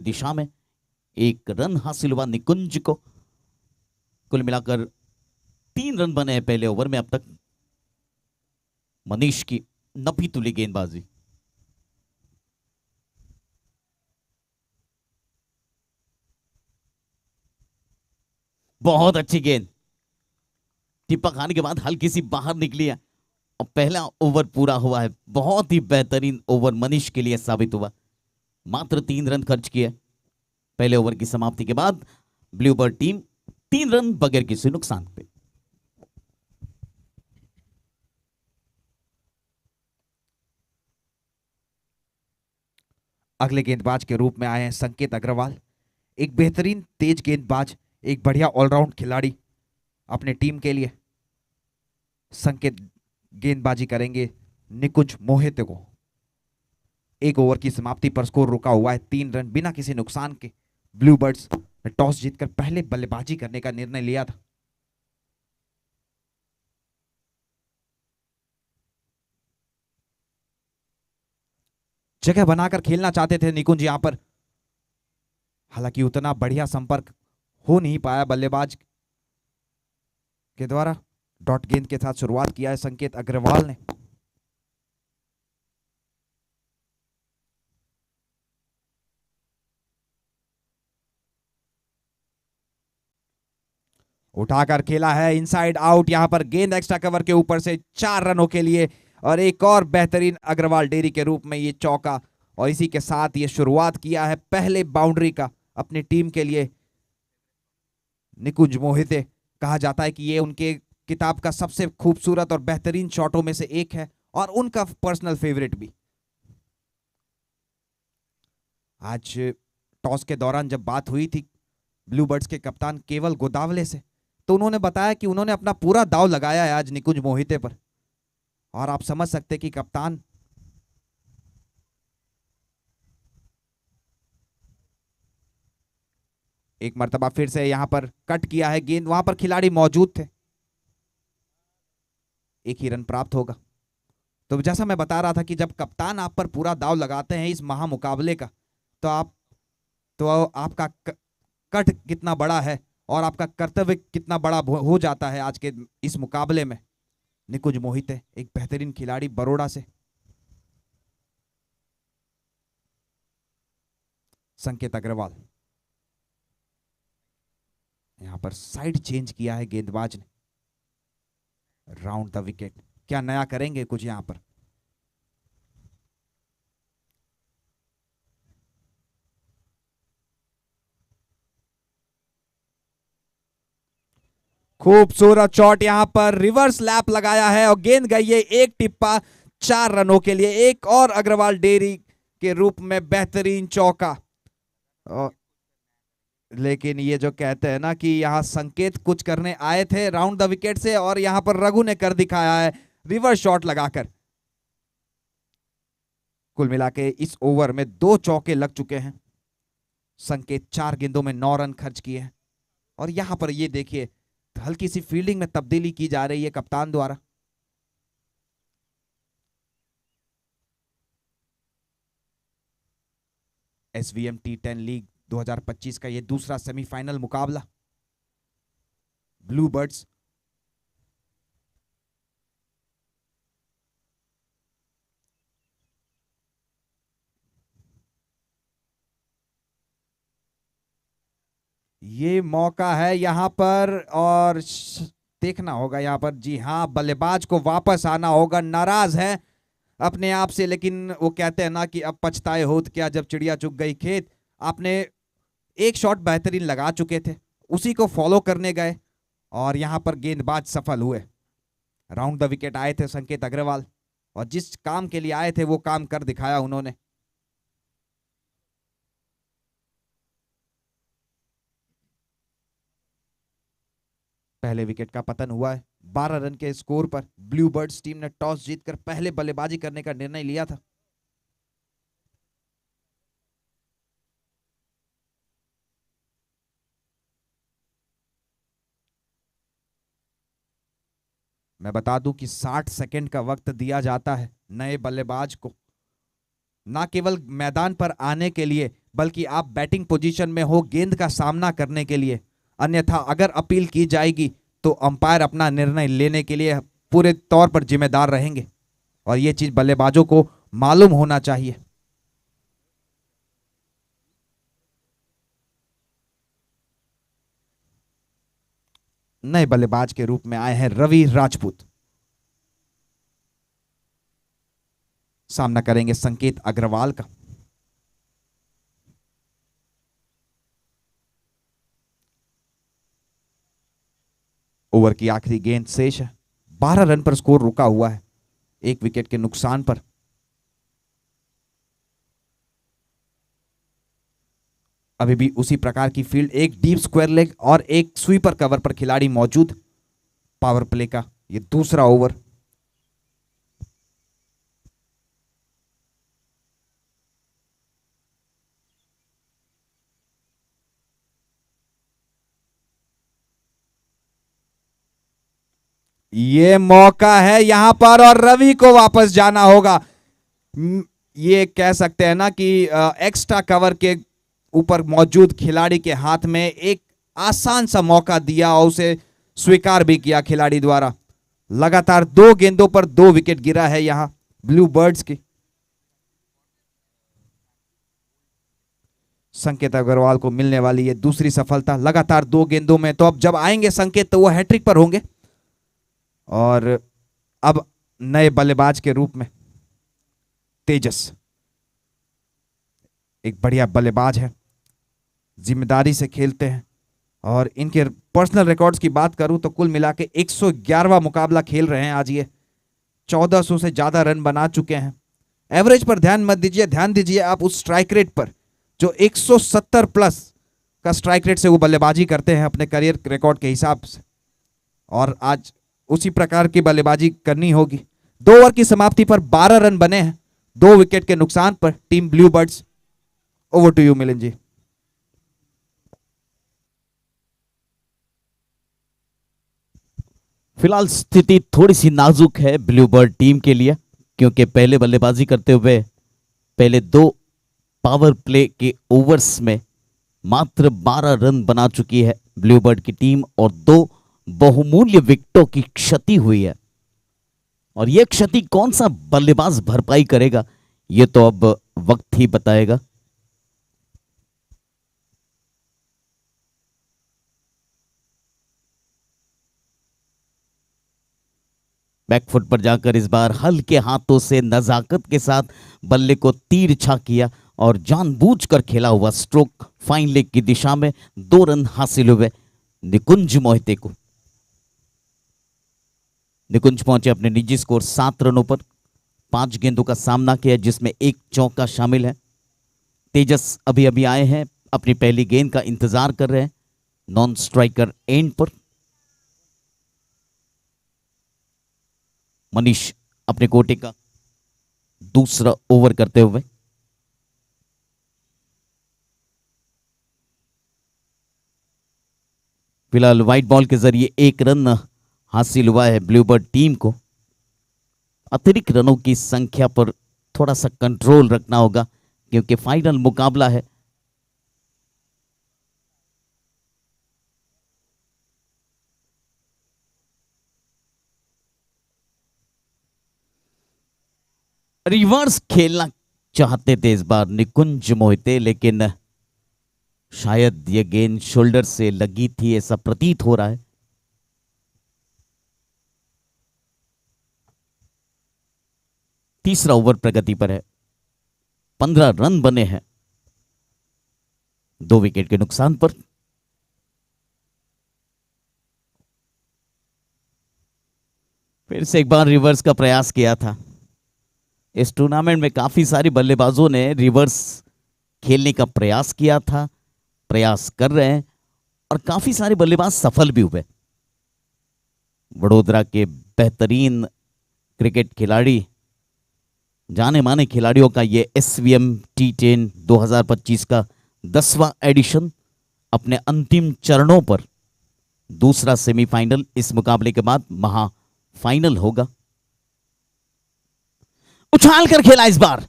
दिशा में। एक रन हासिल हुआ निकुंज को। कुल मिलाकर 3 रन बने हैं पहले ओवर में अब तक। मनीष की नपी तुली गेंदबाजी। बहुत अच्छी गेंद, टिप्पा खाने के बाद हल्की सी बाहर निकली है और पहला ओवर पूरा हुआ है। बहुत ही बेहतरीन ओवर मनीष के लिए साबित हुआ। मात्र 3 रन खर्च किए पहले ओवर की समाप्ति के बाद। ब्लूबर्ड टीम 3 रन बगैर किसी नुकसान पे। अगले गेंदबाज के रूप में आए हैं संकेत अग्रवाल, एक बेहतरीन तेज गेंदबाज, एक बढ़िया ऑलराउंड खिलाड़ी अपने टीम के लिए। संकेत गेंदबाजी करेंगे निकुंज मोहिते को। 1 ओवर की समाप्ति पर स्कोर रुका हुआ है 3 रन बिना किसी नुकसान के। ब्लूबर्ड्स ने टॉस जीतकर पहले बल्लेबाजी करने का निर्णय लिया था। जगह बनाकर खेलना चाहते थे निकुंज यहां पर, हालांकि उतना बढ़िया संपर्क हो नहीं पाया बल्लेबाज के द्वारा। डॉट गेंद के साथ शुरुआत किया है संकेत अग्रवाल ने। उठाकर खेला है इनसाइड आउट, यहां पर गेंद एक्स्ट्रा कवर के ऊपर से 4 रनों के लिए और एक और बेहतरीन अग्रवाल डेरी के रूप में ये चौका। और इसी के साथ ये शुरुआत किया है पहले बाउंड्री का अपनी टीम के लिए। निकुंज मोहिते कहा जाता है कि ये उनके किताब का सबसे खूबसूरत और बेहतरीन शॉटों में से एक है और उनका पर्सनल फेवरेट भी। आज टॉस के दौरान जब बात हुई थी ब्लूबर्ड्स के कप्तान केवल गोदावले से, तो उन्होंने बताया कि उन्होंने अपना पूरा दाव लगाया है आज निकुंज मोहिते पर। और आप समझ सकते हैं कि कप्तान एक मर्तबा फिर से यहां पर कट किया है गेंद, वहां पर खिलाड़ी मौजूद थे। एक ही रन प्राप्त होगा। तो जैसा मैं बता रहा था कि जब कप्तान आप पर पूरा दाव लगाते हैं इस महामुकाबले का, तो आपका कट कितना बड़ा है और आपका कर्तव्य कितना बड़ा हो जाता है आज के इस मुकाबले में। निकुंज मोहिते एक बेहतरीन खिलाड़ी बड़ौदा से। संकेत अग्रवाल यहां पर साइड चेंज किया है गेंदबाज ने। राउंड द विकेट, क्या नया करेंगे कुछ यहां पर। खूबसूरत शॉट, यहां पर रिवर्स लैप लगाया है और गेंद गई है एक टिप्पा 4 रनों के लिए। एक और अग्रवाल डेयरी के रूप में बेहतरीन चौका। लेकिन ये जो कहते हैं ना कि यहां संकेत कुछ करने आए थे राउंड द विकेट से और यहां पर रघु ने कर दिखाया है रिवर्स शॉट लगाकर। कुल मिला के इस ओवर में 2 चौके लग चुके हैं। संकेत 4 गेंदों में 9 रन खर्च किए हैं। और यहां पर ये देखिए हल्की सी फील्डिंग में तब्दीली की जा रही है कप्तान द्वारा। एसवीएम T10 लीग 2025 का ये दूसरा सेमीफाइनल मुकाबला। ब्लूबर्ड्स ये मौका है यहां पर और देखना होगा यहां पर। जी हां, बल्लेबाज को वापस आना होगा। नाराज है अपने आप से, लेकिन वो कहते हैं ना कि अब पछताए होत क्या जब चिड़िया चुग गई खेत। आपने एक शॉट बेहतरीन लगा चुके थे, उसी को फॉलो करने गए और यहां पर गेंदबाज सफल हुए। राउंड द विकेट आए थे संकेत अग्रवाल और जिस काम के लिए आए थे वो काम कर दिखाया उन्होंने। पहले विकेट का पतन हुआ है 12 रन के स्कोर पर। ब्लूबर्ड्स टीम ने टॉस जीतकर पहले बल्लेबाजी करने का निर्णय लिया था। मैं बता दूं कि 60 सेकंड का वक्त दिया जाता है नए बल्लेबाज को, ना केवल मैदान पर आने के लिए बल्कि आप बैटिंग पोजीशन में हो गेंद का सामना करने के लिए। अन्यथा अगर अपील की जाएगी तो अंपायर अपना निर्णय लेने के लिए पूरे तौर पर जिम्मेदार रहेंगे, और यह चीज बल्लेबाजों को मालूम होना चाहिए। नए बल्लेबाज के रूप में आए हैं रवि राजपूत, सामना करेंगे संकेत अग्रवाल का। ओवर की आखिरी गेंद शेष है, 12 रन पर स्कोर रुका हुआ है, 1 विकेट के नुकसान पर। अभी भी उसी प्रकार की फील्ड, एक डीप स्क्वायर लेग और एक स्वीपर कवर पर खिलाड़ी मौजूद। पावर प्ले का ये दूसरा ओवर। ये मौका है यहां पर और रवि को वापस जाना होगा। ये कह सकते हैं ना कि एक्स्ट्रा कवर के ऊपर मौजूद खिलाड़ी के हाथ में एक आसान सा मौका दिया और उसे स्वीकार भी किया खिलाड़ी द्वारा। लगातार 2 गेंदों पर 2 विकेट गिरा है यहां ब्लू बर्ड्स की। संकेत अग्रवाल को मिलने वाली ये दूसरी सफलता लगातार 2 गेंदों में। तो अब जब आएंगे संकेत तो वो हैट्रिक पर होंगे। और अब नए बल्लेबाज के रूप में तेजस, एक बढ़िया बल्लेबाज है, जिम्मेदारी से खेलते हैं। और इनके पर्सनल रिकॉर्ड्स की बात करूं तो कुल मिला के 111वां मुकाबला खेल रहे हैं आज ये। 1400 से ज्यादा रन बना चुके हैं। एवरेज पर ध्यान मत दीजिए, ध्यान दीजिए आप उस स्ट्राइक रेट पर जो 170 प्लस का स्ट्राइक रेट से वो बल्लेबाजी करते हैं अपने करियर रिकॉर्ड के हिसाब से। और आज उसी प्रकार की बल्लेबाजी करनी होगी। 2 ओवर की समाप्ति पर 12 रन बने हैं, 2 विकेट के नुकसान पर team blue birds. Over to you Milan ji. फिलहाल स्थिति थोड़ी सी नाजुक है ब्लू बर्ड टीम के लिए, क्योंकि पहले बल्लेबाजी करते हुए पहले 2 पावर प्ले के ओवर्स में मात्र 12 रन बना चुकी है ब्लू बर्ड की टीम और 2 बहुमूल्य विकेटों की क्षति हुई है। और यह क्षति कौन सा बल्लेबाज भरपाई करेगा यह तो अब वक्त ही बताएगा। बैकफुट पर जाकर इस बार हल्के हाथों से नजाकत के साथ बल्ले को तिरछा किया और जानबूझकर खेला हुआ स्ट्रोक फाइन लेग की दिशा में 2 रन हासिल हुए निकुंज मोहिते को। निकुंज पहुंचे अपने निजी स्कोर 7 रनों पर, 5 गेंदों का सामना किया जिसमें 1 चौका शामिल है। तेजस अभी अभी आए हैं, अपनी पहली गेंद का इंतजार कर रहे हैं नॉन स्ट्राइकर एंड पर। मनीष अपने कोटे का दूसरा ओवर करते हुए फिलहाल व्हाइट बॉल के जरिए 1 रन हासिल हुआ है ब्लू बर्ड टीम को। अतिरिक्त रनों की संख्या पर थोड़ा सा कंट्रोल रखना होगा क्योंकि फाइनल मुकाबला है। रिवर्स खेलना चाहते थे इस बार निकुंज मोहिते, लेकिन शायद यह गेंद शोल्डर से लगी थी ऐसा प्रतीत हो रहा है। तीसरा ओवर प्रगति पर है, 15 रन बने हैं 2 विकेट के नुकसान पर। फिर से एक बार रिवर्स का प्रयास किया था। इस टूर्नामेंट में काफी सारे बल्लेबाजों ने रिवर्स खेलने का प्रयास किया था, प्रयास कर रहे हैं और काफी सारे बल्लेबाज सफल भी हुए। वडोदरा के बेहतरीन क्रिकेट खिलाड़ी, जाने माने खिलाड़ियों का ये SVM T10 2025 का 10वां एडिशन अपने अंतिम चरणों पर। दूसरा सेमीफाइनल इस मुकाबले के बाद महाफाइनल होगा। उछाल कर खेला इस बार,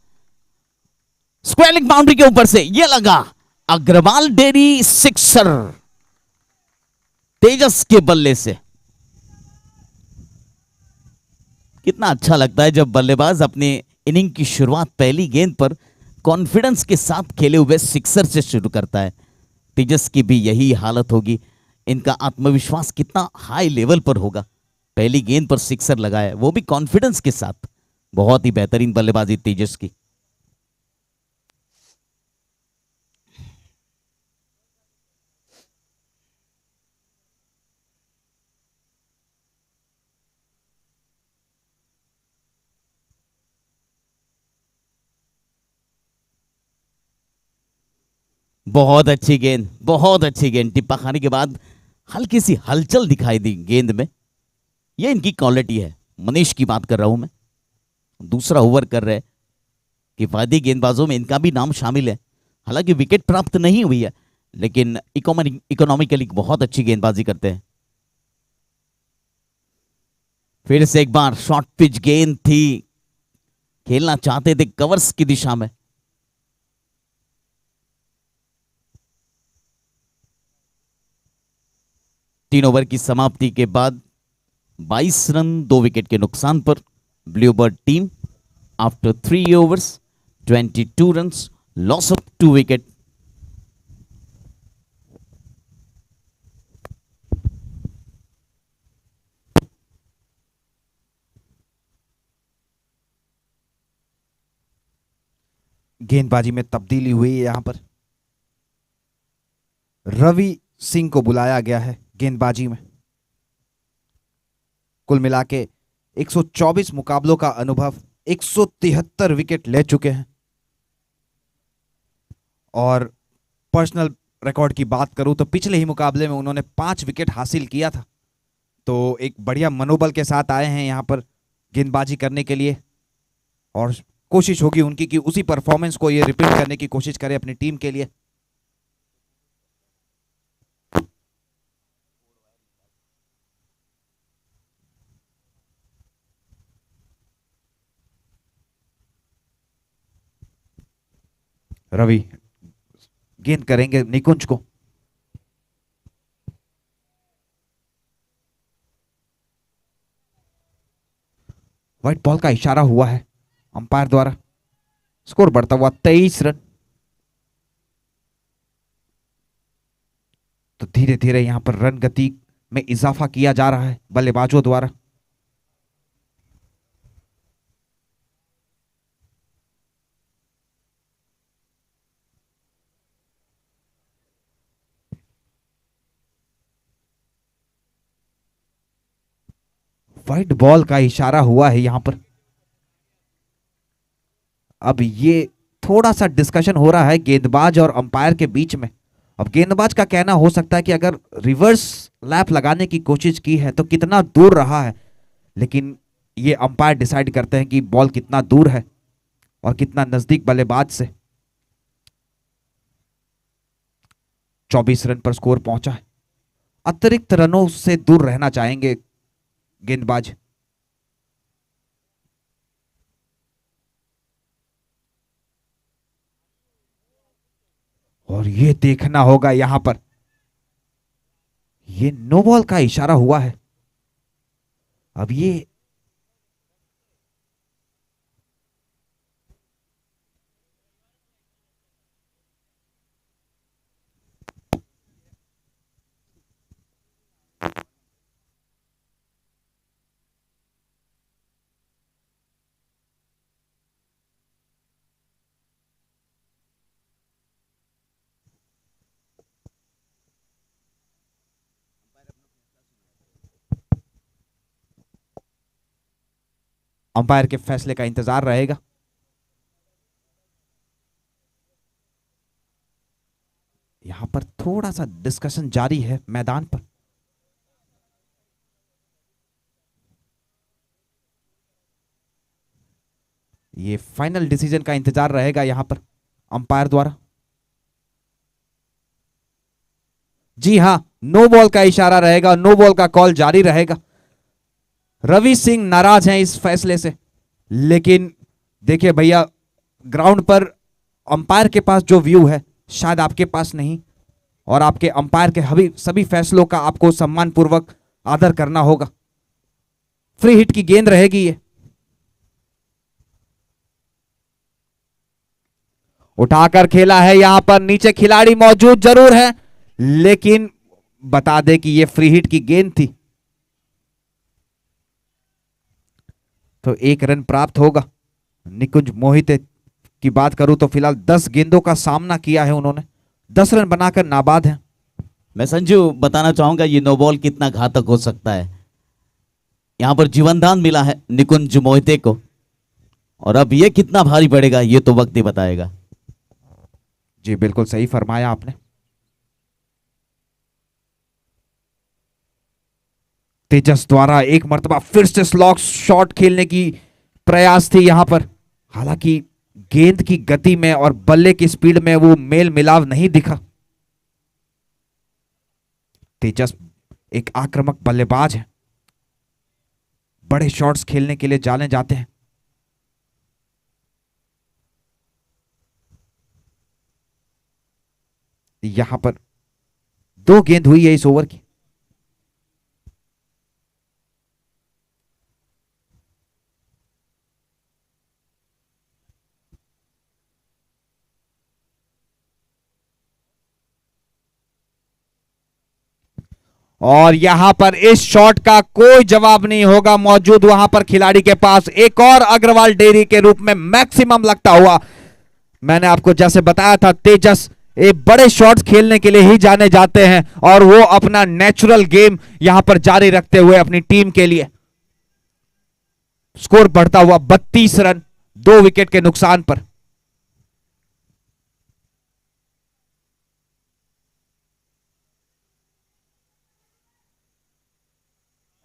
स्क्वायर बाउंड्री के ऊपर से ये लगा, अग्रवाल डेरी सिक्सर तेजस के बल्ले से। कितना अच्छा लगता है जब बल्लेबाज अपने इनिंग की शुरुआत पहली गेंद पर कॉन्फिडेंस के साथ खेले हुए सिक्सर से शुरू करता है। तेजस की भी यही हालत होगी, इनका आत्मविश्वास कितना हाई लेवल पर होगा। पहली गेंद पर सिक्सर लगाया, वो भी कॉन्फिडेंस के साथ। बहुत ही बेहतरीन बल्लेबाजी तेजस की। बहुत अच्छी गेंद, बहुत अच्छी गेंद। टिप्पा खाने के बाद हल्की सी हलचल दिखाई दी गेंद में। ये इनकी क्वालिटी है। मनीष की बात कर रहा हूं मैं, दूसरा ओवर कर रहे। किफायती गेंदबाजों में इनका भी नाम शामिल है। हालांकि विकेट प्राप्त नहीं हुई है, लेकिन इकोनॉमिकली बहुत अच्छी गेंदबाजी करते हैं। फिर से एक बार शॉर्ट पिच गेंद थी, खेलना चाहते थे कवर्स की दिशा में। तीन ओवर की समाप्ति के बाद 22 रन 2 विकेट के नुकसान पर Bluebird team after 3 overs 22 runs loss of 2 wicket. गेंदबाजी में तब्दीली हुई है। यहां पर रवि सिंह को बुलाया गया है गेंदबाजी में। कुल मिला के 124 मुकाबलों का अनुभव, 173 विकेट ले चुके हैं। और पर्सनल रिकॉर्ड की बात करूं तो पिछले ही मुकाबले में उन्होंने 5 विकेट हासिल किया था। तो एक बढ़िया मनोबल के साथ आए हैं यहां पर गेंदबाजी करने के लिए, और कोशिश होगी उनकी कि उसी परफॉर्मेंस को ये रिपीट करने की कोशिश करें अपनी टीम के लिए। रवि गेंद करेंगे निकुंज को। व्हाइट बॉल का इशारा हुआ है अंपायर द्वारा। स्कोर बढ़ता हुआ 23 रन। तो धीरे धीरे यहां पर रन गति में इजाफा किया जा रहा है बल्लेबाजों द्वारा। व्हाइट बॉल का इशारा हुआ है यहां पर। अब ये थोड़ा सा डिस्कशन हो रहा है गेंदबाज और अंपायर के बीच में। अब गेंदबाज का कहना हो सकता है कि अगर रिवर्स लैप लगाने की कोशिश की है तो कितना दूर रहा है, लेकिन ये अंपायर डिसाइड करते हैं कि बॉल कितना दूर है और कितना नजदीक बल्लेबाज से। 24 रन पर स्कोर पहुंचा है। अतिरिक्त रनों से दूर रहना चाहेंगे गेंदबाज। और ये देखना होगा यहां पर, ये नो बॉल का इशारा हुआ है। अब ये अंपायर के फैसले का इंतजार रहेगा। यहां पर थोड़ा सा डिस्कशन जारी है मैदान पर। ये फाइनल डिसीजन का इंतजार रहेगा यहां पर अंपायर द्वारा। जी हां, नो बॉल का इशारा रहेगा, नो बॉल का कॉल जारी रहेगा। रवि सिंह नाराज हैं इस फैसले से, लेकिन देखिए भैया, ग्राउंड पर अंपायर के पास जो व्यू है शायद आपके पास नहीं, और आपके अंपायर के सभी फैसलों का आपको सम्मानपूर्वक आदर करना होगा। फ्री हिट की गेंद रहेगी ये। उठाकर खेला है, यहां पर नीचे खिलाड़ी मौजूद जरूर है, लेकिन बता दे कि ये फ्री हिट की गेंद थी, तो 1 रन प्राप्त होगा। निकुंज मोहिते की बात करूं तो फिलहाल 10 गेंदों का सामना किया है उन्होंने, 10 रन बनाकर नाबाद है। मैं संजू बताना चाहूंगा ये नो बॉल कितना घातक हो सकता है। यहां पर जीवनदान मिला है निकुंज मोहिते को, और अब ये कितना भारी पड़ेगा ये तो वक्त ही बताएगा। जी बिल्कुल सही फरमाया आपने। तेजस द्वारा एक मर्तबा फिर से स्लॉग शॉट खेलने की प्रयास थी यहां पर, हालांकि गेंद की गति में और बल्ले की स्पीड में वो मेल मिलाव नहीं दिखा। तेजस एक आक्रामक बल्लेबाज है, बड़े शॉट्स खेलने के लिए जाने जाते हैं। यहां पर 2 गेंद हुई है इस ओवर की। और यहां पर इस शॉट का कोई जवाब नहीं होगा मौजूद वहां पर खिलाड़ी के पास। एक और अग्रवाल डेयरी के रूप में मैक्सिमम लगता हुआ, मैंने आपको जैसे बताया था तेजस एक बड़े शॉट्स खेलने के लिए ही जाने जाते हैं, और वो अपना नेचुरल गेम यहां पर जारी रखते हुए अपनी टीम के लिए। स्कोर बढ़ता हुआ 32 रन 2 विकेट के नुकसान पर।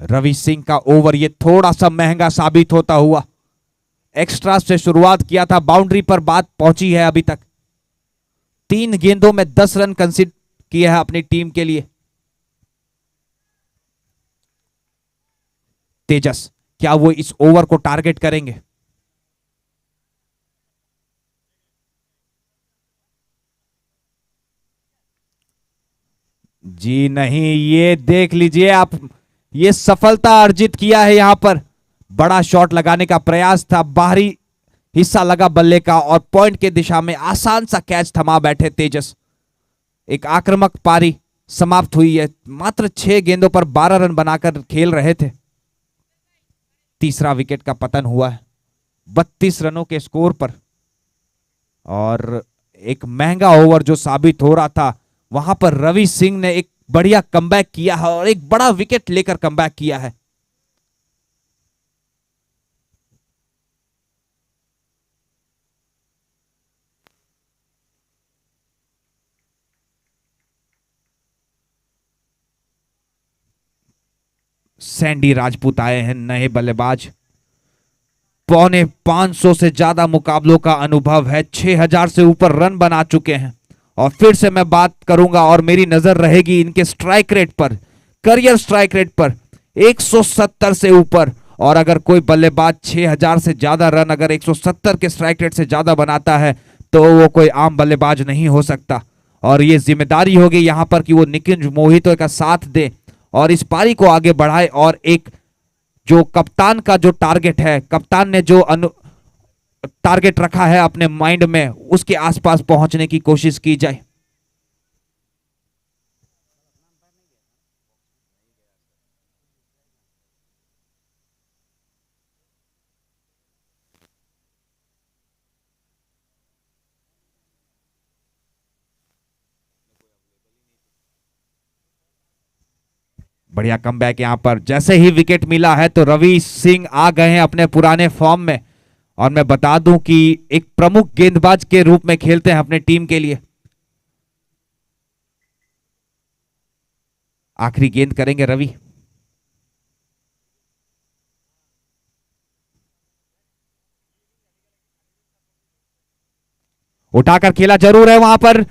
रवि सिंह का ओवर ये थोड़ा सा महंगा साबित होता हुआ। एक्स्ट्रा से शुरुआत किया था, बाउंड्री पर बात पहुंची है अभी तक। 3 गेंदों में 10 रन कंसीड किए हैं अपनी टीम के लिए। तेजस क्या वो इस ओवर को टारगेट करेंगे? जी नहीं, ये देख लीजिए आप, ये सफलता अर्जित किया है। यहां पर बड़ा शॉट लगाने का प्रयास था, बाहरी हिस्सा लगा बल्ले का और पॉइंट के दिशा में आसान सा कैच थमा बैठे तेजस। एक आक्रामक पारी समाप्त हुई है, मात्र 6 गेंदों पर 12 रन बनाकर खेल रहे थे। तीसरा विकेट का पतन हुआ है 32 रनों के स्कोर पर, और एक महंगा ओवर जो साबित हो रहा था वहां पर रवि सिंह ने एक बढ़िया कमबैक किया है और एक बड़ा विकेट लेकर कमबैक किया है। सैंडी राजपूत आए हैं नए बल्लेबाज, 450 से ज्यादा मुकाबलों का अनुभव है, 6000 से ऊपर रन बना चुके हैं। और फिर से मैं बात करूंगा और मेरी नजर रहेगी इनके स्ट्राइक रेट पर, करियर स्ट्राइक रेट पर 170 से ऊपर। और अगर कोई बल्लेबाज 6000 से ज्यादा रन अगर 170 के स्ट्राइक रेट से ज्यादा बनाता है तो वो कोई आम बल्लेबाज नहीं हो सकता। और ये जिम्मेदारी होगी यहां पर कि वो निकुंज मोहितो का साथ दे और इस पारी को आगे बढ़ाए, और एक जो कप्तान का जो टारगेट है, कप्तान ने जो टारगेट रखा है अपने माइंड में, उसके आसपास पहुंचने की कोशिश की जाए। बढ़िया कमबैक यहां पर, जैसे ही विकेट मिला है तो रवि सिंह आ गए हैं अपने पुराने फॉर्म में। और मैं बता दूं कि एक प्रमुख गेंदबाज के रूप में खेलते हैं अपने टीम के लिए। आखिरी गेंद करेंगे रवि। उठाकर खेला जरूर है वहां पर,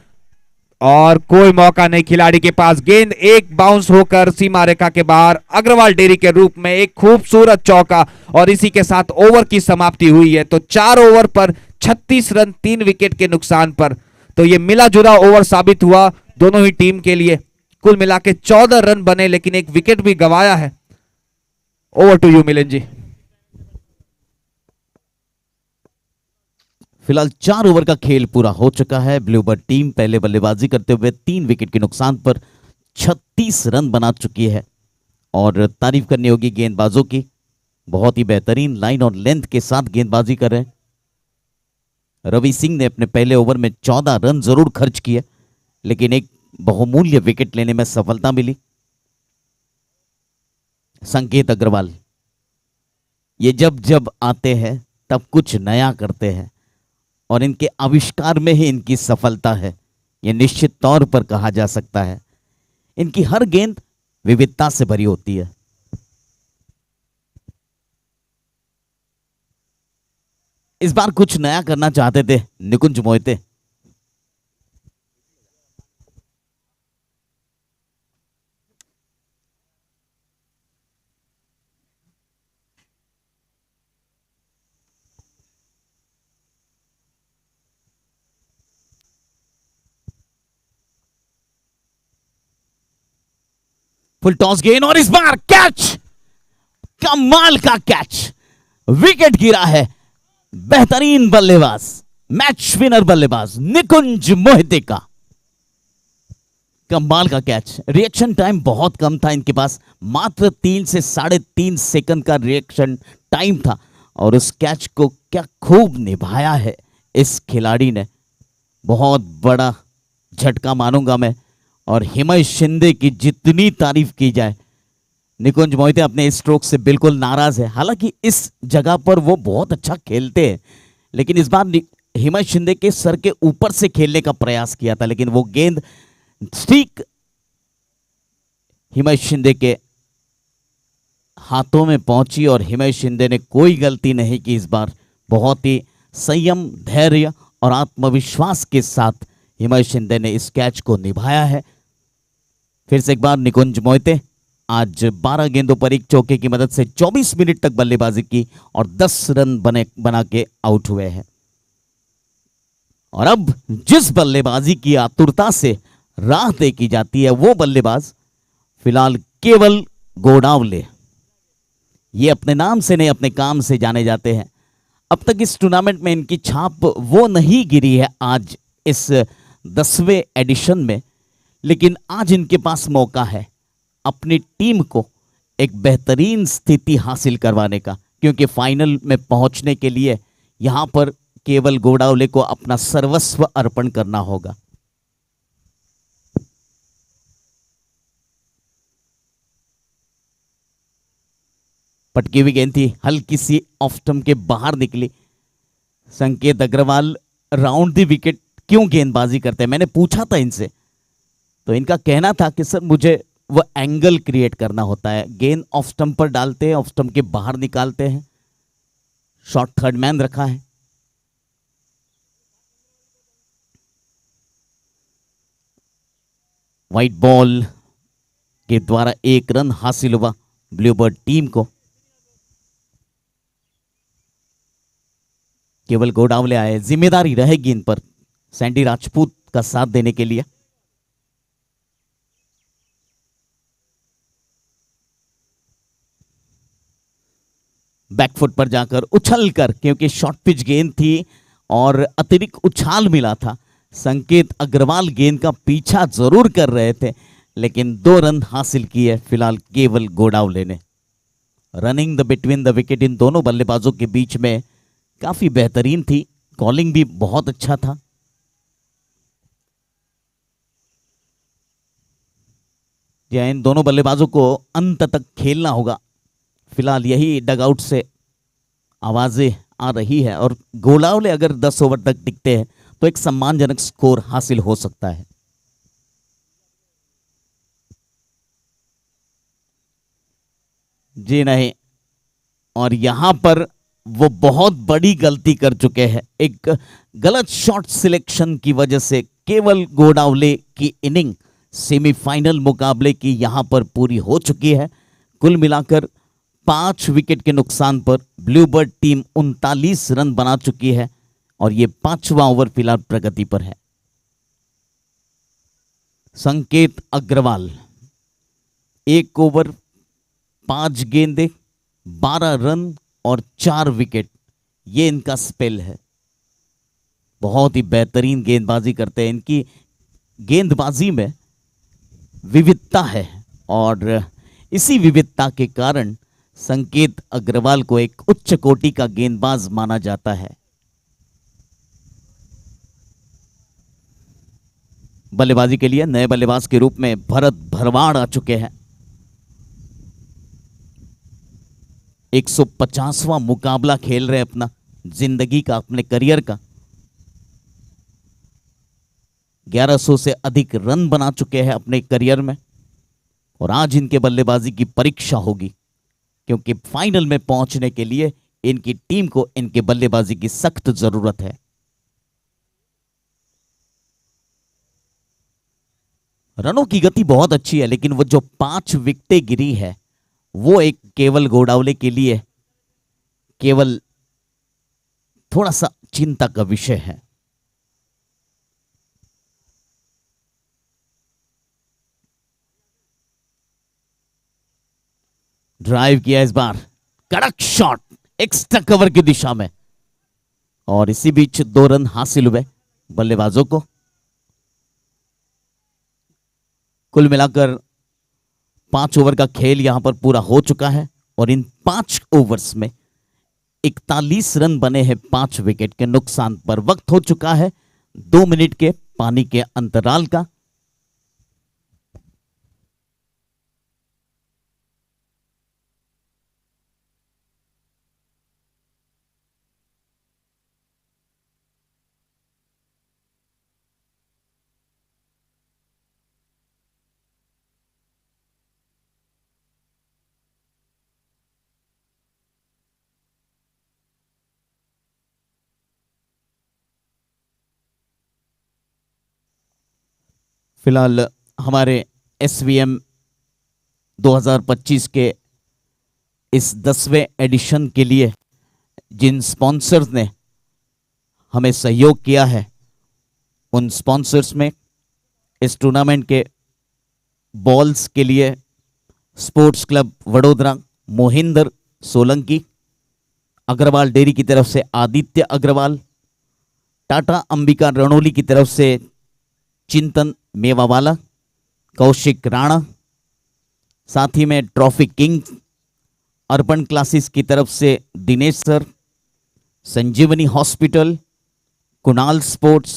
और कोई मौका नहीं खिलाड़ी के पास। गेंद एक बाउंस होकर सीमा रेखा के बाहर। अग्रवाल डेयरी के रूप में एक खूबसूरत चौका, और इसी के साथ ओवर की समाप्ति हुई है। तो 4 ओवर पर 36 रन 3 विकेट के नुकसान पर। तो ये मिला जुला ओवर साबित हुआ दोनों ही टीम के लिए। कुल मिला के 14 रन बने लेकिन एक विकेट भी गंवाया है। ओवर टू यू मिलिंद जी। फिलहाल 4 ओवर का खेल पूरा हो चुका है। ब्लूबर्ड टीम पहले बल्लेबाजी करते हुए 3 विकेट के नुकसान पर 36 रन बना चुकी है। और तारीफ करनी होगी गेंदबाजों की, बहुत ही बेहतरीन लाइन और लेंथ के साथ गेंदबाजी कर रहे हैं। रवि सिंह ने अपने पहले ओवर में 14 रन जरूर खर्च किए लेकिन एक बहुमूल्य विकेट लेने में सफलता मिली। संकेत अग्रवाल ये जब जब आते हैं तब कुछ नया करते हैं और इनके आविष्कार में ही इनकी सफलता है, यह निश्चित तौर पर कहा जा सकता है। इनकी हर गेंद विविधता से भरी होती है। इस बार कुछ नया करना चाहते थे निकुंज मोहिते। फुल टॉस गेंद और इस बार कैच, कमाल का कैच, विकेट गिरा है। बेहतरीन बल्लेबाज, मैच विनर बल्लेबाज निकुंज मोहिते का कमाल का कैच। रिएक्शन टाइम बहुत कम था इनके पास, मात्र 3 से 3.5 सेकंड का रिएक्शन टाइम था और उस कैच को क्या खूब निभाया है इस खिलाड़ी ने। बहुत बड़ा झटका मानूंगा मैं। और हिमेश शिंदे की जितनी तारीफ की जाए, निकुंज मोहिते अपने स्ट्रोक से बिल्कुल नाराज है। हालांकि इस जगह पर वो बहुत अच्छा खेलते हैं लेकिन इस बार हिमेश शिंदे के सर के ऊपर से खेलने का प्रयास किया था लेकिन वो गेंद ठीक हिमेश शिंदे के हाथों में पहुंची और हिमेश शिंदे ने कोई गलती नहीं की इस बार। बहुत ही संयम, धैर्य और आत्मविश्वास के साथ हिमेश शिंदे ने इस कैच को निभाया है। फिर से एक बार निकुंज मोहिते आज 12 गेंदों पर एक चौके की मदद से 24 मिनट तक बल्लेबाजी की और 10 रन बना के आउट हुए हैं। और अब जिस बल्लेबाजी की आतुरता से राह देखी जाती है वो बल्लेबाज फिलहाल केवल गोडावले। ये अपने नाम से नहीं अपने काम से जाने जाते हैं। अब तक इस टूर्नामेंट में इनकी छाप वो नहीं गिरी है आज इस 10वें एडिशन में, लेकिन आज इनके पास मौका है अपनी टीम को एक बेहतरीन स्थिति हासिल करवाने का, क्योंकि फाइनल में पहुंचने के लिए यहां पर केवल गोडावले को अपना सर्वस्व अर्पण करना होगा। पटकी हुई गेंद थी, हल्की सी ऑफ स्टंप के बाहर निकली। संकेत अग्रवाल राउंड द विकेट क्यों गेंदबाजी करते हैं, मैंने पूछा था इनसे, तो इनका कहना था कि सर मुझे वो एंगल क्रिएट करना होता है। गेंद ऑफ स्टंप पर डालते हैं, ऑफ स्टंप के बाहर निकालते हैं। शॉर्ट थर्ड मैन रखा है। व्हाइट बॉल के द्वारा 1 रन हासिल हुआ ब्लूबर्ड टीम को। केवल गोडावले आए, जिम्मेदारी रहेगी इन पर सैंडी राजपूत का साथ देने के लिए। बैकफुट पर जाकर उछलकर, क्योंकि शॉर्ट पिच गेंद थी और अतिरिक्त उछाल मिला था, संकेत अग्रवाल गेंद का पीछा जरूर कर रहे थे लेकिन 2 रन हासिल किए फिलहाल केवल गोडावले ने। Running the between the wicket इन दोनों बल्लेबाजों के बीच में काफी बेहतरीन थी, कॉलिंग भी बहुत अच्छा था। इन दोनों बल्लेबाजों को अंत तक खेलना होगा। फिलहाल यही डगआउट से आवाजें आ रही है और गोडावले अगर 10 ओवर तक टिकते हैं तो एक सम्मानजनक स्कोर हासिल हो सकता है। जी नहीं, और यहां पर वो बहुत बड़ी गलती कर चुके हैं। एक गलत शॉट सिलेक्शन की वजह से केवल गोडावले की इनिंग सेमीफाइनल मुकाबले की यहां पर पूरी हो चुकी है। कुल मिलाकर 5 विकेट के नुकसान पर ब्लूबर्ड टीम 39 रन बना चुकी है और ये 5वां ओवर फिलहाल प्रगति पर है। संकेत अग्रवाल 1 ओवर 5 गेंदे 12 रन और 4 विकेट, ये इनका स्पेल है। बहुत ही बेहतरीन गेंदबाजी करते हैं। इनकी गेंदबाजी में विविधता है और इसी विविधता के कारण संकेत अग्रवाल को एक उच्च कोटि का गेंदबाज माना जाता है। बल्लेबाजी के लिए नए बल्लेबाज के रूप में भरत भरवाड़ आ चुके हैं। 150वां मुकाबला खेल रहे अपना जिंदगी का, अपने करियर का। 1100 से अधिक रन बना चुके हैं अपने करियर में और आज इनके बल्लेबाजी की परीक्षा होगी, क्योंकि फाइनल में पहुंचने के लिए इनकी टीम को इनके बल्लेबाजी की सख्त जरूरत है। रनों की गति बहुत अच्छी है, लेकिन वो जो 5 विकेटें गिरी है वो एक केवल गोडावले के लिए केवल थोड़ा सा चिंता का विषय है। ड्राइव किया इस बार, कड़क शॉट एक्स्ट्रा कवर की दिशा में और इसी बीच 2 रन हासिल हुए बल्लेबाजों को। कुल मिलाकर 5 ओवर का खेल यहां पर पूरा हो चुका है और इन 5 ओवर्स में 41 रन बने हैं 5 विकेट के नुकसान पर। वक्त हो चुका है 2 मिनट के पानी के अंतराल का। फिलहाल हमारे SVM 2025 के इस 10वें एडिशन के लिए जिन स्पॉन्सर्स ने हमें सहयोग किया है, उन स्पॉन्सर्स में इस टूर्नामेंट के बॉल्स के लिए sports club Vadodara, Mohinder Solanki, Agarwal dairy की तरफ से आदित्य अग्रवाल, टाटा अंबिका रणोली की तरफ से चिंतन मेवावाला, कौशिक राणा, साथ ही में ट्रॉफी किंग अर्बन क्लासेस की तरफ से दिनेश सर, संजीवनी हॉस्पिटल, कुणाल स्पोर्ट्स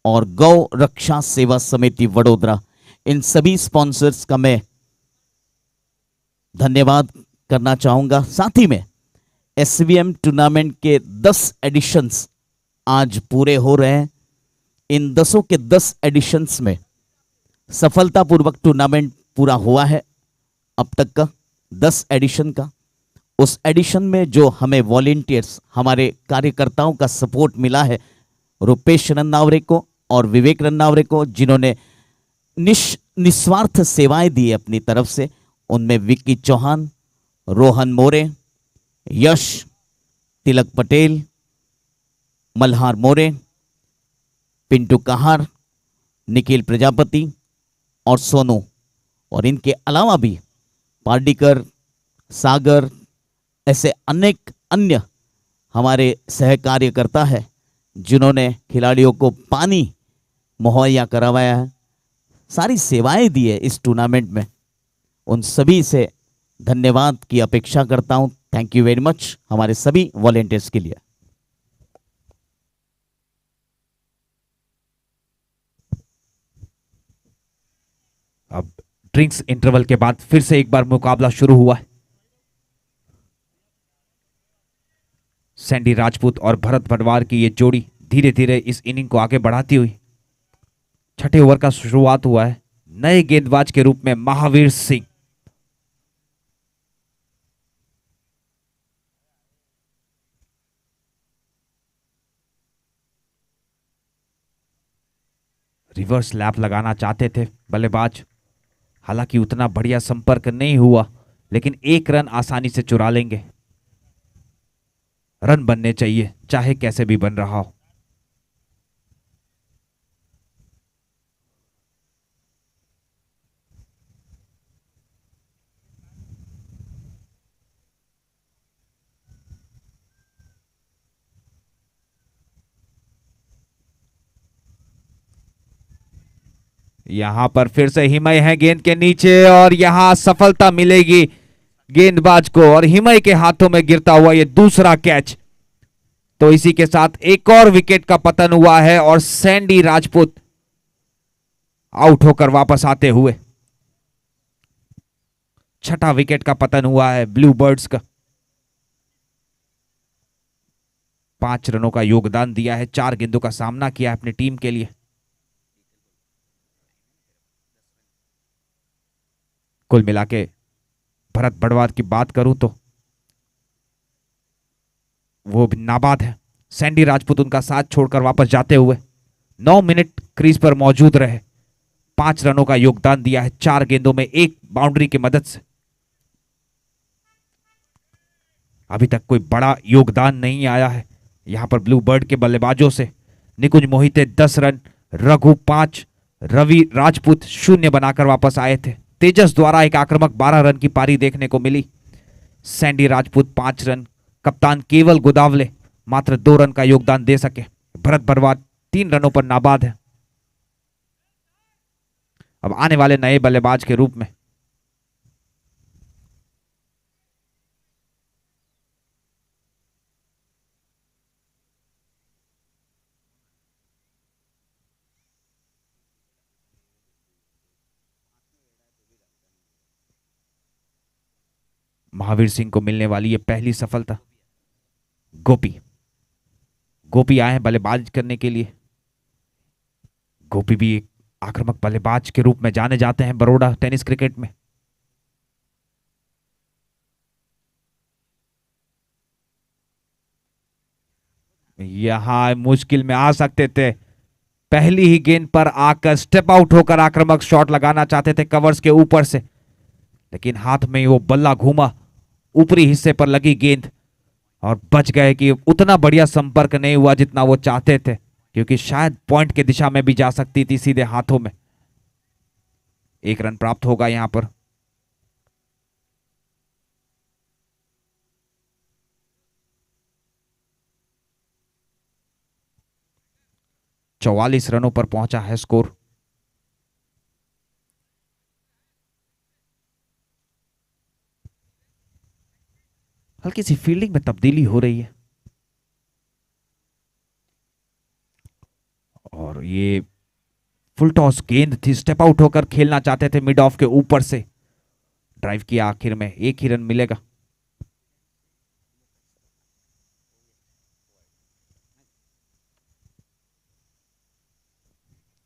और गौ रक्षा सेवा समिति वडोदरा, इन सभी स्पॉन्सर्स का मैं धन्यवाद करना चाहूंगा। साथ ही में SVM टूर्नामेंट के 10 एडिशंस आज पूरे हो रहे हैं। इन 10 के 10 एडिशंस में सफलतापूर्वक टूर्नामेंट पूरा हुआ है अब तक का 10 एडिशन का। उस एडिशन में जो हमें वॉलेंटियर्स, हमारे कार्यकर्ताओं का सपोर्ट मिला है, रुपेश रन्नावरे को और विवेक रन्नावरे को, जिन्होंने निस्वार्थ सेवाएं दी अपनी तरफ से, उनमें विक्की चौहान, रोहन मोरे, यश, तिलक पटेल, मल्हार मोरे, पिंटू कहार, निखिल प्रजापति और सोनू, और इनके अलावा भी पार्डिकर, सागर, ऐसे अनेक अन्य हमारे सहकार्यकर्ता है जिन्होंने खिलाड़ियों को पानी मुहैया करवाया है, सारी सेवाएं दी है इस टूर्नामेंट में। उन सभी से धन्यवाद की अपेक्षा करता हूं। थैंक यू वेरी मच हमारे सभी वॉलेंटियर्स के लिए। अब ड्रिंक्स इंटरवल के बाद फिर से एक बार मुकाबला शुरू हुआ है। सैंडी राजपूत और भरत भरवाड़ की ये जोड़ी धीरे धीरे इस इनिंग को आगे बढ़ाती हुई 6ठे ओवर का शुरुआत हुआ है नए गेंदबाज के रूप में महावीर सिंह। रिवर्स लैप लगाना चाहते थे बल्लेबाज, हालांकि उतना बढ़िया संपर्क नहीं हुआ, लेकिन 1 रन आसानी से चुरा लेंगे। रन बनने चाहिए चाहे कैसे भी बन रहा हो। यहां पर फिर से हिमय है गेंद के नीचे और यहां सफलता मिलेगी गेंदबाज को और हिमय के हाथों में गिरता हुआ ये दूसरा कैच। तो इसी के साथ एक और विकेट का पतन हुआ है और सैंडी राजपूत आउट होकर वापस आते हुए। छठा विकेट का पतन हुआ है ब्लू बर्ड्स का। 5 रनों का योगदान दिया है, 4 गेंदों का सामना किया है अपनी टीम के लिए। कुल मिला के भरत बड़वाद की बात करूं तो वो भी नाबाद है। सैंडी राजपूत उनका साथ छोड़कर वापस जाते हुए 9 मिनट क्रीज पर मौजूद रहे, 5 रनों का योगदान दिया है, 4 गेंदों में 1 बाउंड्री की मदद से। अभी तक कोई बड़ा योगदान नहीं आया है यहां पर ब्लू बर्ड के बल्लेबाजों से। निकुंज मोहिते 10 रन, रघु 5, रवि राजपूत 0 बनाकर वापस आए थे। तेजस द्वारा एक आक्रामक 12 रन की पारी देखने को मिली। सैंडी राजपूत 5 रन, कप्तान केवल गोदावले मात्र 2 रन का योगदान दे सके। भरत बड़वाद 3 रनों पर नाबाद है। अब आने वाले नए बल्लेबाज के रूप में महावीर सिंह को मिलने वाली ये पहली सफलता। गोपी आए हैं बल्लेबाज करने के लिए। गोपी भी एक आक्रामक बल्लेबाज के रूप में जाने जाते हैं बड़ौदा टेनिस क्रिकेट में। यहां मुश्किल में आ सकते थे, पहली ही गेंद पर आकर स्टेप आउट होकर आक्रामक शॉट लगाना चाहते थे कवर्स के ऊपर से, लेकिन हाथ में वो बल्ला घूमा, ऊपरी हिस्से पर लगी गेंद और बच गए कि उतना बढ़िया संपर्क नहीं हुआ जितना वो चाहते थे, क्योंकि शायद पॉइंट की दिशा में भी जा सकती थी सीधे हाथों में। 1 रन प्राप्त होगा यहां पर। चौवालीस रनों पर पहुंचा है स्कोर। हल्की सी फील्डिंग में तब्दीली हो रही है और ये फुल टॉस गेंद थी, स्टेप आउट होकर खेलना चाहते थे मिड ऑफ के ऊपर से। ड्राइव किया, आखिर में 1 ही रन मिलेगा।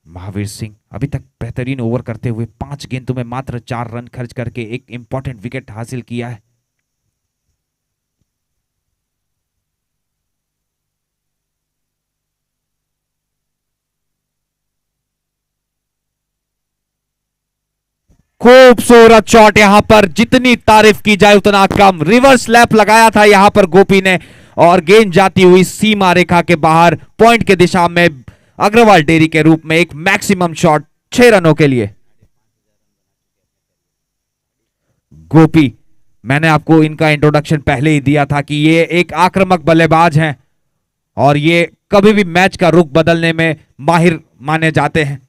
महावीर सिंह अभी तक बेहतरीन ओवर करते हुए 5 गेंदों में मात्र 4 रन खर्च करके एक इंपॉर्टेंट विकेट हासिल किया है। खूबसूरत शॉट यहां पर, जितनी तारीफ की जाए उतना कम। रिवर्स लैप लगाया था यहां पर गोपी ने और गेंद जाती हुई सीमा रेखा के बाहर पॉइंट के दिशा में अग्रवाल डेयरी के रूप में एक मैक्सिमम शॉट 6 रनों के लिए। गोपी, मैंने आपको इनका इंट्रोडक्शन पहले ही दिया था कि ये एक आक्रामक बल्लेबाज हैं और ये कभी भी मैच का रुख बदलने में माहिर माने जाते हैं।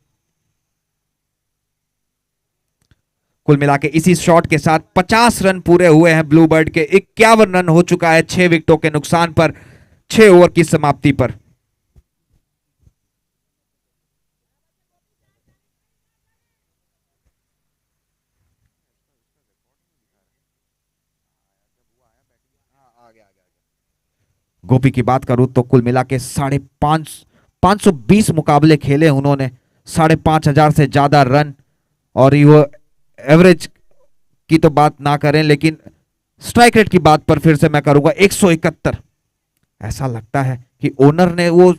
कुल मिला के इसी शॉट के साथ 50 रन पूरे हुए हैं ब्लू बर्ड के। 51 रन हो चुका है 6 विकेटों के नुकसान पर 6 ओवर की समाप्ति पर। गोपी की बात करूं तो कुल मिला के 520 मुकाबले खेले उन्होंने, 5,500 से ज्यादा रन, और ये एवरेज की तो बात ना करें लेकिन स्ट्राइक रेट की बात पर फिर से मैं करूंगा 171। ऐसा लगता है कि ओनर ने वो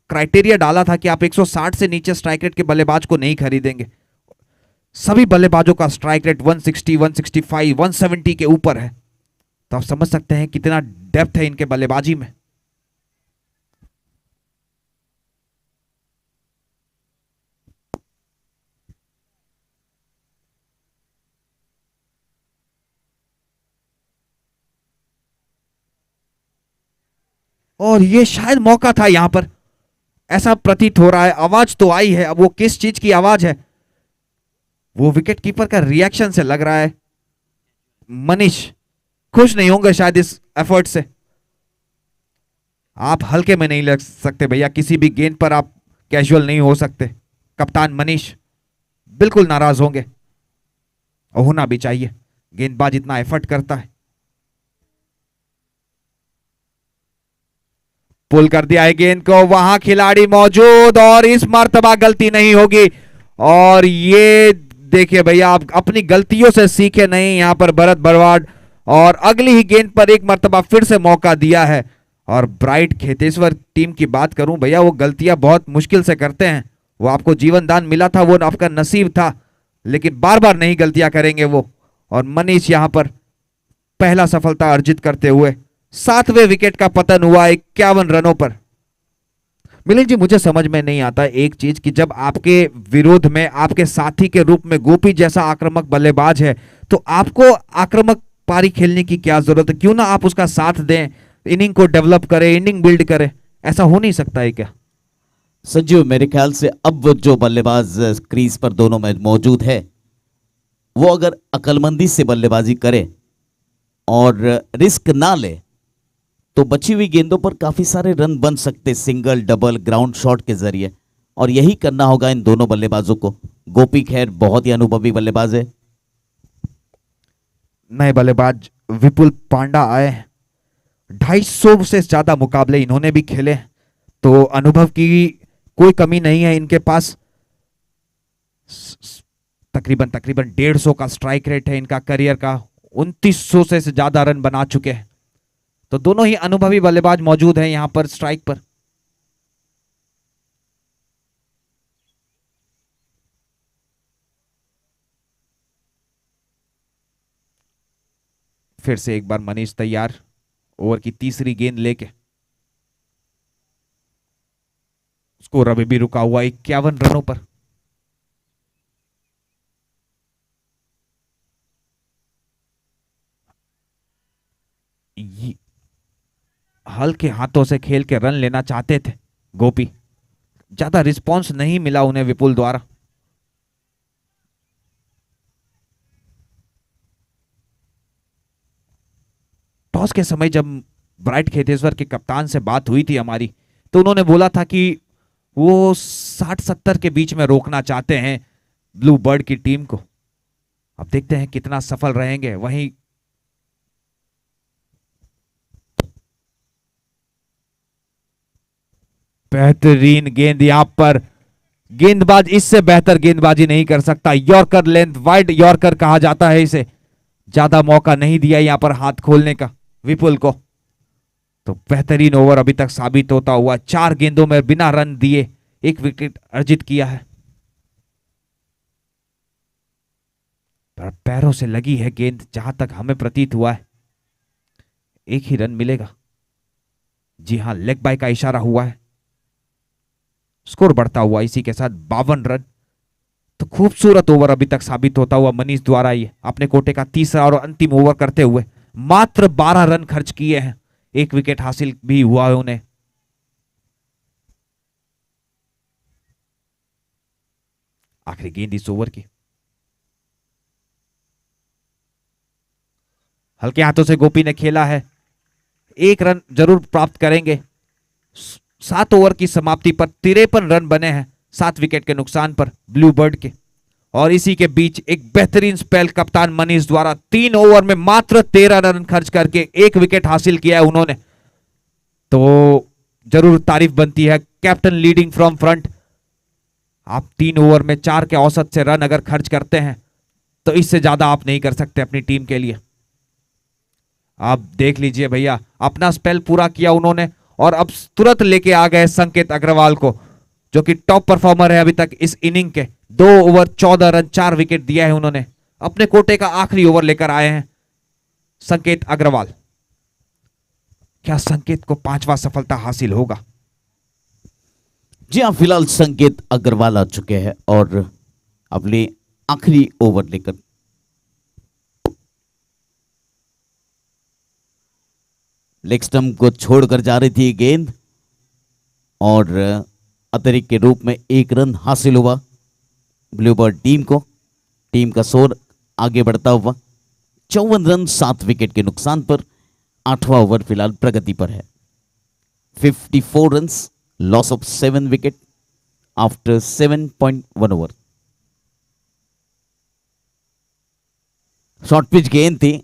क्राइटेरिया डाला था कि आप 160 से नीचे स्ट्राइक रेट के बल्लेबाज को नहीं खरीदेंगे। सभी बल्लेबाजों का स्ट्राइक रेट 160, 165, 170 के ऊपर है, तो आप समझ सकते हैं कितना डेप्थ है इनके बल्लेबाजी में। और ये शायद मौका था यहां पर, ऐसा प्रतीत हो रहा है। आवाज तो आई है, अब वो किस चीज की आवाज है वो विकेट कीपर का रिएक्शन से लग रहा है मनीष खुश नहीं होंगे शायद इस एफर्ट से। आप हल्के में नहीं लग सकते भैया, किसी भी गेंद पर आप कैजुअल नहीं हो सकते। कप्तान मनीष बिल्कुल नाराज होंगे और होना भी चाहिए, गेंदबाज इतना एफर्ट करता है। पुल कर दिया है गेंद को, वहां खिलाड़ी मौजूद और इस मर्तबा गलती नहीं होगी। और ये देखिए भैया, आप अपनी गलतियों से सीखे नहीं यहां पर भरत भरवाड़, और अगली ही गेंद पर एक मर्तबा फिर से मौका दिया है। और ब्राइट खेतेश्वर टीम की बात करूं भैया, वो गलतियां बहुत मुश्किल से करते हैं। वो आपको जीवन दान मिला था, वो आपका नसीब था, लेकिन बार बार नहीं गलतियां करेंगे वो। और मनीष यहां पर पहला सफलता अर्जित करते हुए 7वें विकेट का पतन हुआ 51 रनों पर। मिलिंद जी, मुझे समझ में नहीं आता एक चीज कि जब आपके विरोध में आपके साथी के रूप में गोपी जैसा आक्रामक बल्लेबाज है, तो आपको आक्रामक पारी खेलने की क्या जरूरत है? क्यों ना आप उसका साथ दें, इनिंग को डेवलप करें, इनिंग बिल्ड करें। ऐसा हो नहीं सकता है क्या? संजीव, मेरे ख्याल से अब वो जो बल्लेबाज क्रीज पर दोनों में मौजूद है, वो अगर अक्लमंदी से बल्लेबाजी करे और रिस्क ना ले, तो बची हुई गेंदों पर काफी सारे रन बन सकते, सिंगल, डबल, ग्राउंड शॉट के जरिए। और यही करना होगा इन दोनों बल्लेबाजों को। गोपी खैर बहुत ही अनुभवी बल्लेबाज है। नए बल्लेबाज विपुल पांडा आए, 250 से ज्यादा मुकाबले इन्होंने भी खेले, तो अनुभव की कोई कमी नहीं है इनके पास। तकरीबन 150 का स्ट्राइक रेट है इनका करियर का, 2900 से ज्यादा रन बना चुके हैं। तो दोनों ही अनुभवी बल्लेबाज मौजूद हैं यहां पर स्ट्राइक पर। फिर से एक बार मनीष तैयार, ओवर की तीसरी गेंद लेके। स्कोर अभी भी रुका हुआ 51 रनों पर। हल्के हाथों से खेल के रन लेना चाहते थे गोपी, ज्यादा रिस्पांस नहीं मिला उन्हें विपुल द्वारा। टॉस के समय जब ब्राइट खेतेश्वर के कप्तान से बात हुई थी हमारी, तो उन्होंने बोला था कि वो 60-70 के बीच में रोकना चाहते हैं ब्लू बर्ड की टीम को। अब देखते हैं कितना सफल रहेंगे। वहीं बेहतरीन गेंद यहां पर, गेंदबाज इससे बेहतर गेंदबाजी नहीं कर सकता। यॉर्कर लेंथ, वाइड यॉर्कर कहा जाता है इसे। ज्यादा मौका नहीं दिया यहां पर हाथ खोलने का विपुल को। तो बेहतरीन ओवर अभी तक साबित होता हुआ, 4 गेंदों में बिना रन दिए 1 विकेट अर्जित किया है। पर पैरों से लगी है गेंद, जहां तक हमें प्रतीत हुआ है 1 ही रन मिलेगा। जी हां, लेग बाय का इशारा हुआ है। स्कोर बढ़ता हुआ इसी के साथ 52 रन। तो खूबसूरत ओवर अभी तक साबित होता हुआ मनीष द्वारा ये अपने कोटे का तीसरा और अंतिम ओवर करते हुए मात्र 12 रन खर्च किए हैं, 1 विकेट हासिल भी हुआ है उन्हें। आखिरी गेंद इस ओवर की, हल्के हाथों से गोपी ने खेला है, 1 रन जरूर प्राप्त करेंगे। 7 ओवर की समाप्ति पर 53 रन बने हैं 7 विकेट के नुकसान पर ब्लू बर्ड के। और इसी के बीच एक बेहतरीन स्पेल कप्तान मनीष द्वारा 3 ओवर में मात्र 13 रन खर्च करके 1 विकेट हासिल किया है उन्होंने। तो जरूर तारीफ बनती है, कैप्टन लीडिंग फ्रॉम फ्रंट। आप 3 ओवर में 4 के औसत से रन अगर खर्च करते हैं, तो इससे ज्यादा आप नहीं कर सकते अपनी टीम के लिए। आप देख लीजिए भैया, अपना स्पेल पूरा किया उन्होंने और अब तुरंत लेके आ गए संकेत अग्रवाल को, जो कि टॉप परफॉर्मर है अभी तक इस इनिंग के। 2 ओवर 14 रन 4 विकेट दिया है उन्होंने। अपने कोटे का आखिरी ओवर लेकर आए हैं संकेत अग्रवाल। क्या संकेत को 5वां सफलता हासिल होगा? जी हाँ, फिलहाल संकेत अग्रवाल आ चुके हैं और अपने आखिरी ओवर लेकर लेग स्टंप को छोड़कर जा रही थी गेंद और अतिरिक्त के रूप में 1 रन हासिल हुआ ब्लू बर्ड टीम को। टीम का स्कोर आगे बढ़ता हुआ 54 रन 7 विकेट के नुकसान पर 8वां ओवर फिलहाल प्रगति पर है। 54 runs, loss of 7 wicket after 7.1 over. Short pitch गेंद थी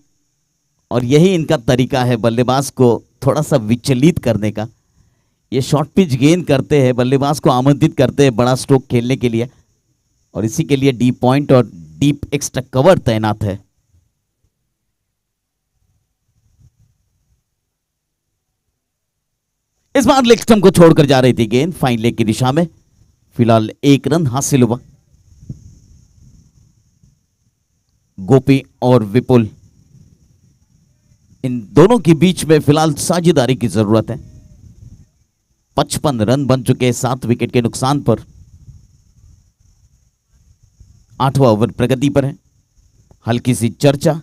और यही इनका तरीका है बल्लेबाज को थोड़ा सा विचलित करने का। ये शॉर्ट पिच गेंद करते हैं, बल्लेबाज को आमंत्रित करते हैं बड़ा स्ट्रोक खेलने के लिए, और इसी के लिए डीप पॉइंट और डीप एक्स्ट्रा कवर तैनात है। इस बार लेग स्टंप को छोड़कर जा रही थी गेंद फाइन लेग की दिशा में। फिलहाल 1 रन हासिल हुआ। गोपी और विपुल, इन दोनों के बीच में फिलहाल साझेदारी की जरूरत है। 55 रन बन चुके हैं 7 विकेट के नुकसान पर। 8वां ओवर प्रगति पर है। हल्की सी चर्चा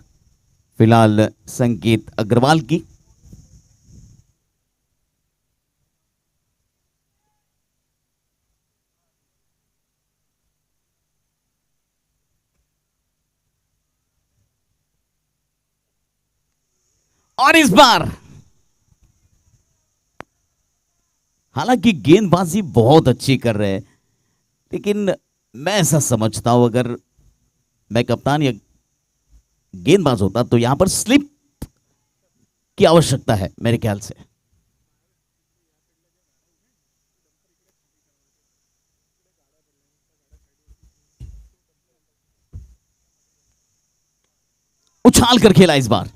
फिलहाल संकेत अग्रवाल की। और इस बार हालांकि गेंदबाजी बहुत अच्छी कर रहे हैं, लेकिन मैं ऐसा समझता हूं अगर मैं कप्तान या गेंदबाज होता तो यहां पर स्लिप की आवश्यकता है मेरे ख्याल से। उछाल कर खेला इस बार।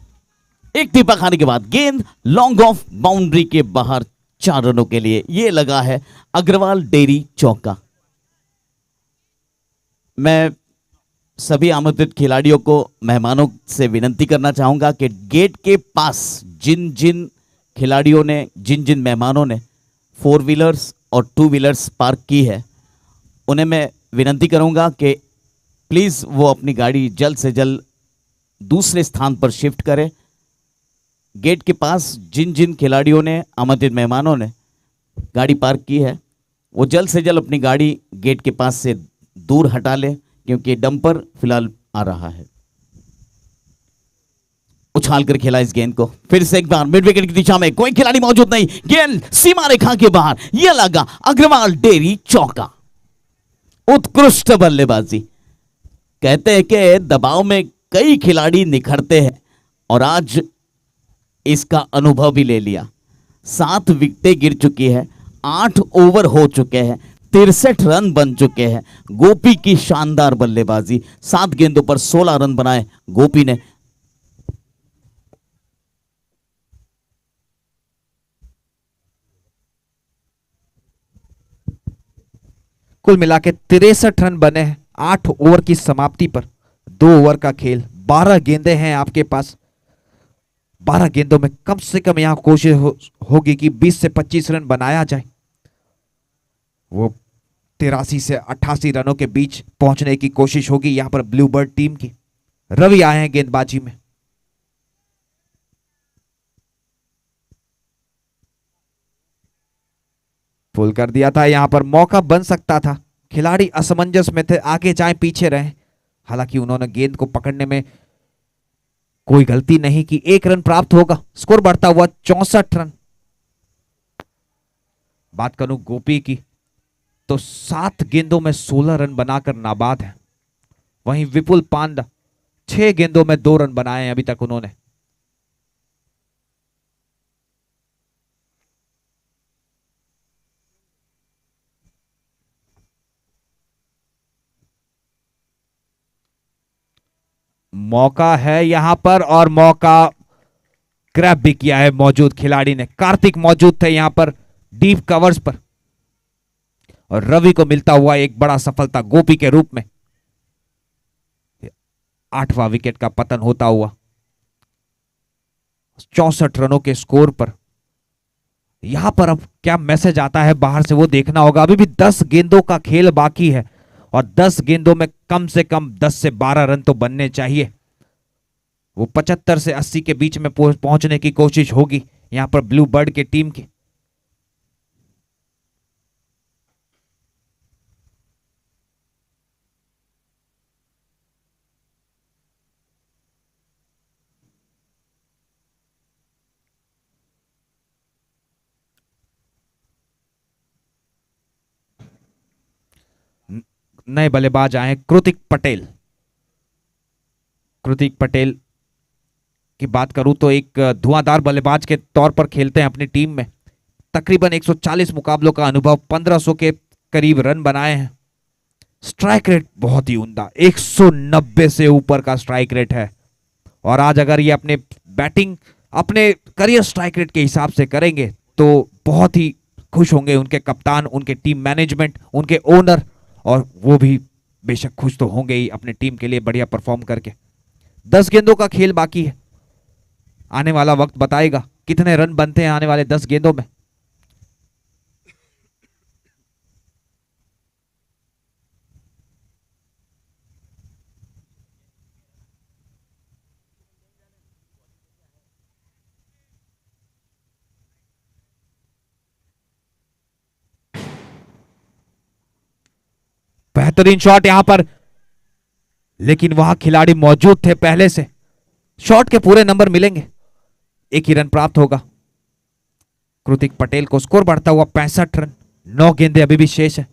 एक टिप्पा खाने के बाद गेंद लॉन्ग ऑफ बाउंड्री के बाहर 4 रनों के लिए। यह लगा है अग्रवाल डेयरी चौका। मैं सभी आमंत्रित खिलाड़ियों को, मेहमानों से विनंती करना चाहूंगा कि गेट के पास जिन जिन खिलाड़ियों ने, जिन जिन मेहमानों ने 4 व्हीलर्स और 2 व्हीलर्स पार्क की है, उन्हें मैं विनंती करूंगा कि प्लीज वो अपनी गाड़ी जल्द से जल्द दूसरे स्थान पर शिफ्ट करें। गेट के पास जिन जिन खिलाड़ियों ने, आमंत्रित मेहमानों ने गाड़ी पार्क की है, वो जल्द से जल्द अपनी गाड़ी गेट के पास से दूर हटा ले, क्योंकि डंपर फिलहाल आ रहा है। उछाल कर खेला इस गेंद को। फिर से एक बार मिड विकेट की दिशा में, कोई खिलाड़ी मौजूद नहीं, गेंद सीमा रेखा के बाहर। यह लगा अग्रवाल डेयरी चौका। उत्कृष्ट बल्लेबाजी। कहते हैं कि दबाव में कई खिलाड़ी निखरते हैं, और आज इसका अनुभव भी ले लिया। 7 विकेटें गिर चुकी है, 8 ओवर हो चुके हैं, 63 रन बन चुके हैं। गोपी की शानदार बल्लेबाजी। 7 गेंदों पर 16 रन बनाए गोपी ने। कुल मिला के 63 रन बने हैं 8 ओवर की समाप्ति पर। 2 ओवर का खेल, 12 गेंदें हैं आपके पास। 12 गेंदों में कम से कम यहां कोशिश होगी कि 20 से 25 रन बनाया जाए। वो 83 से 88 रनों के बीच पहुंचने की कोशिश होगी यहां पर ब्लू बर्ड टीम की। रवि आए हैं गेंदबाजी में। फुल कर दिया था, यहां पर मौका बन सकता था। खिलाड़ी असमंजस में थे, आगे जाए पीछे रहे। हालांकि उन्होंने गेंद को पकड़ने में कोई गलती नहीं की। 1 रन प्राप्त होगा, स्कोर बढ़ता हुआ 64 रन। बात करूं गोपी की, तो 7 गेंदों में 16 रन बनाकर नाबाद है। वहीं विपुल पांडा 6 गेंदों में 2 रन बनाए हैं अभी तक उन्होंने। मौका है यहां पर, और मौका ग्रैब भी किया है मौजूद खिलाड़ी ने। कार्तिक मौजूद थे यहां पर डीप कवर्स पर, और रवि को मिलता हुआ एक बड़ा सफलता गोपी के रूप में। 8वां विकेट का पतन होता हुआ 64 रनों के स्कोर पर। यहां पर अब क्या मैसेज आता है बाहर से वो देखना होगा। अभी भी 10 गेंदों का खेल बाकी है, और 10 गेंदों में कम से कम 10 से 12 रन तो बनने चाहिए। वो 75 से 80 के बीच में पहुंचने की कोशिश होगी यहां पर ब्लू बर्ड की टीम की। नए बल्लेबाज आए हैं, कृतिक पटेल। कृतिक पटेल की बात करूं तो एक धुआंधार बल्लेबाज के तौर पर खेलते हैं अपनी टीम में। तकरीबन 140 मुकाबलों का अनुभव, 1500 के करीब रन बनाए हैं। स्ट्राइक रेट बहुत ही उम्दा, 190 से ऊपर का स्ट्राइक रेट है। और आज अगर ये अपने बैटिंग अपने करियर स्ट्राइक रेट के हिसाब से करेंगे तो बहुत ही खुश होंगे उनके कप्तान, उनके टीम मैनेजमेंट, उनके ओनर, और वो भी बेशक खुश तो होंगे ही अपने टीम के लिए बढ़िया परफॉर्म करके। 10 गेंदों का खेल बाकी है, आने वाला वक्त बताएगा कितने रन बनते हैं आने वाले 10 गेंदों में। बेहतरीन शॉट यहां पर, लेकिन वहां खिलाड़ी मौजूद थे पहले से। शॉट के पूरे नंबर मिलेंगे, एक ही रन प्राप्त होगा। कृतिक पटेल को स्कोर बढ़ता हुआ 65 रन, 9 गेंदें अभी भी शेष है।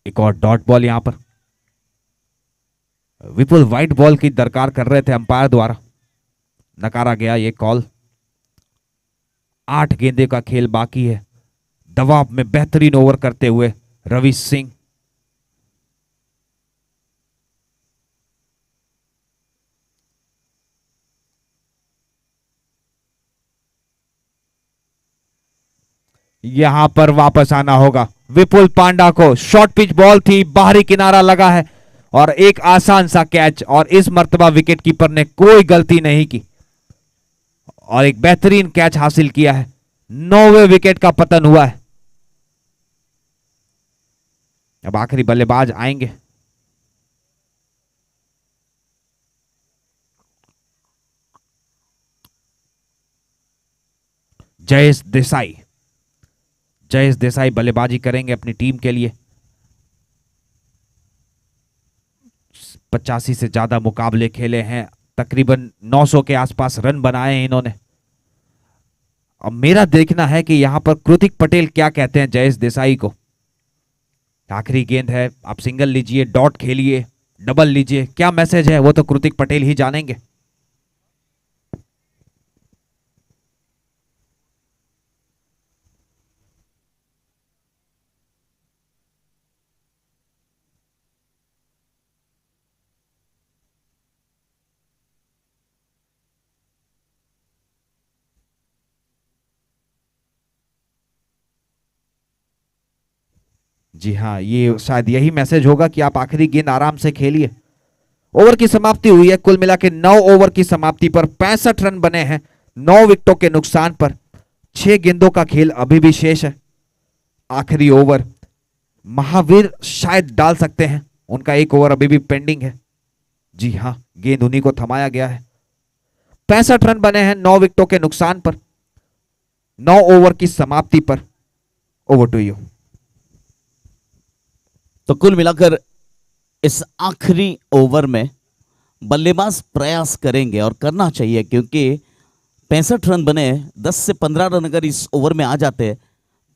एक और डॉट बॉल यहां पर, विपुल व्हाइट बॉल की दरकार कर रहे थे अंपायर द्वारा, नकारा गया ये कॉल। 8 गेंदे का खेल बाकी है, दबाव में बेहतरीन ओवर करते हुए रवि सिंह। यहां पर वापस आना होगा विपुल पांडा को। शॉर्ट पिच बॉल थी, बाहरी किनारा लगा है और एक आसान सा कैच, और इस मर्तबा विकेट कीपर ने कोई गलती नहीं की और एक बेहतरीन कैच हासिल किया है। 9वें विकेट का पतन हुआ है। अब आखिरी बल्लेबाज आएंगे। जयेश देसाई। जयेश देसाई बल्लेबाजी करेंगे अपनी टीम के लिए। 85 से ज्यादा मुकाबले खेले हैं, तकरीबन 900 के आसपास रन बनाए हैं इन्होंने। अब मेरा देखना है कि यहां पर कृतिक पटेल क्या कहते हैं जयेश देसाई को। आखिरी गेंद है, आप सिंगल लीजिए, डॉट खेलिए, डबल लीजिए, क्या मैसेज है वो तो कृतिक पटेल ही जानेंगे। जी हाँ, ये शायद यही मैसेज होगा कि आप आखिरी गेंद आराम से खेलिए। ओवर की समाप्ति हुई है, कुल मिला के 9 ओवर की समाप्ति पर 65 रन बने हैं, 9 विकेटों के नुकसान पर। 6 गेंदों का खेल अभी भी शेष है। आखिरी ओवर महावीर शायद डाल सकते हैं, उनका एक ओवर अभी भी पेंडिंग है। जी हाँ, गेंद उन्हीं को थमाया गया है। 65 रन बने हैं 9 विकेटों के नुकसान पर, 9 ओवर की समाप्ति पर। Over to you. तो कुल मिलाकर इस आखिरी ओवर में बल्लेबाज प्रयास करेंगे और करना चाहिए, क्योंकि 65 रन बने, 10 से 15 रन अगर इस ओवर में आ जाते हैं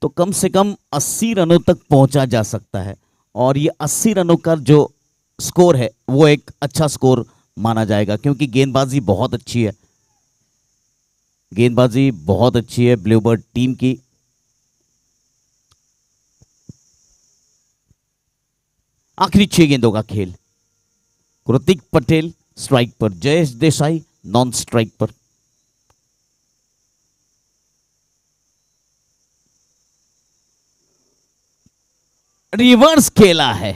तो कम से कम 80 रनों तक पहुंचा जा सकता है। और ये 80 रनों का जो स्कोर है वो एक अच्छा स्कोर माना जाएगा, क्योंकि गेंदबाजी बहुत अच्छी है। गेंदबाजी बहुत अच्छी है ब्लूबर्ड टीम की। आखिरी 6 गेंदों का खेल, कृतिक पटेल स्ट्राइक पर, जयेश देसाई नॉन स्ट्राइक पर। रिवर्स खेला है,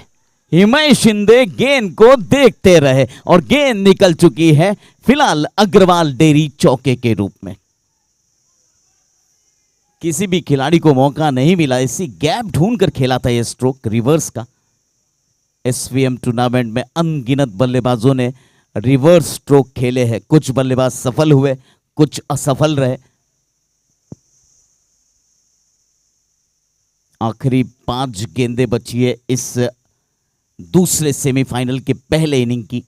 हिमेश शिंदे गेंद को देखते रहे और गेंद निकल चुकी है फिलहाल अग्रवाल डेयरी चौके के रूप में। किसी भी खिलाड़ी को मौका नहीं मिला, इसी गैप ढूंढकर खेला था यह स्ट्रोक रिवर्स का। एसवीएम टूर्नामेंट में अनगिनत बल्लेबाजों ने रिवर्स स्ट्रोक खेले हैं। कुछ बल्लेबाज सफल हुए, कुछ असफल रहे। आखिरी 5 गेंदें बची है इस दूसरे सेमीफाइनल के पहले इनिंग की,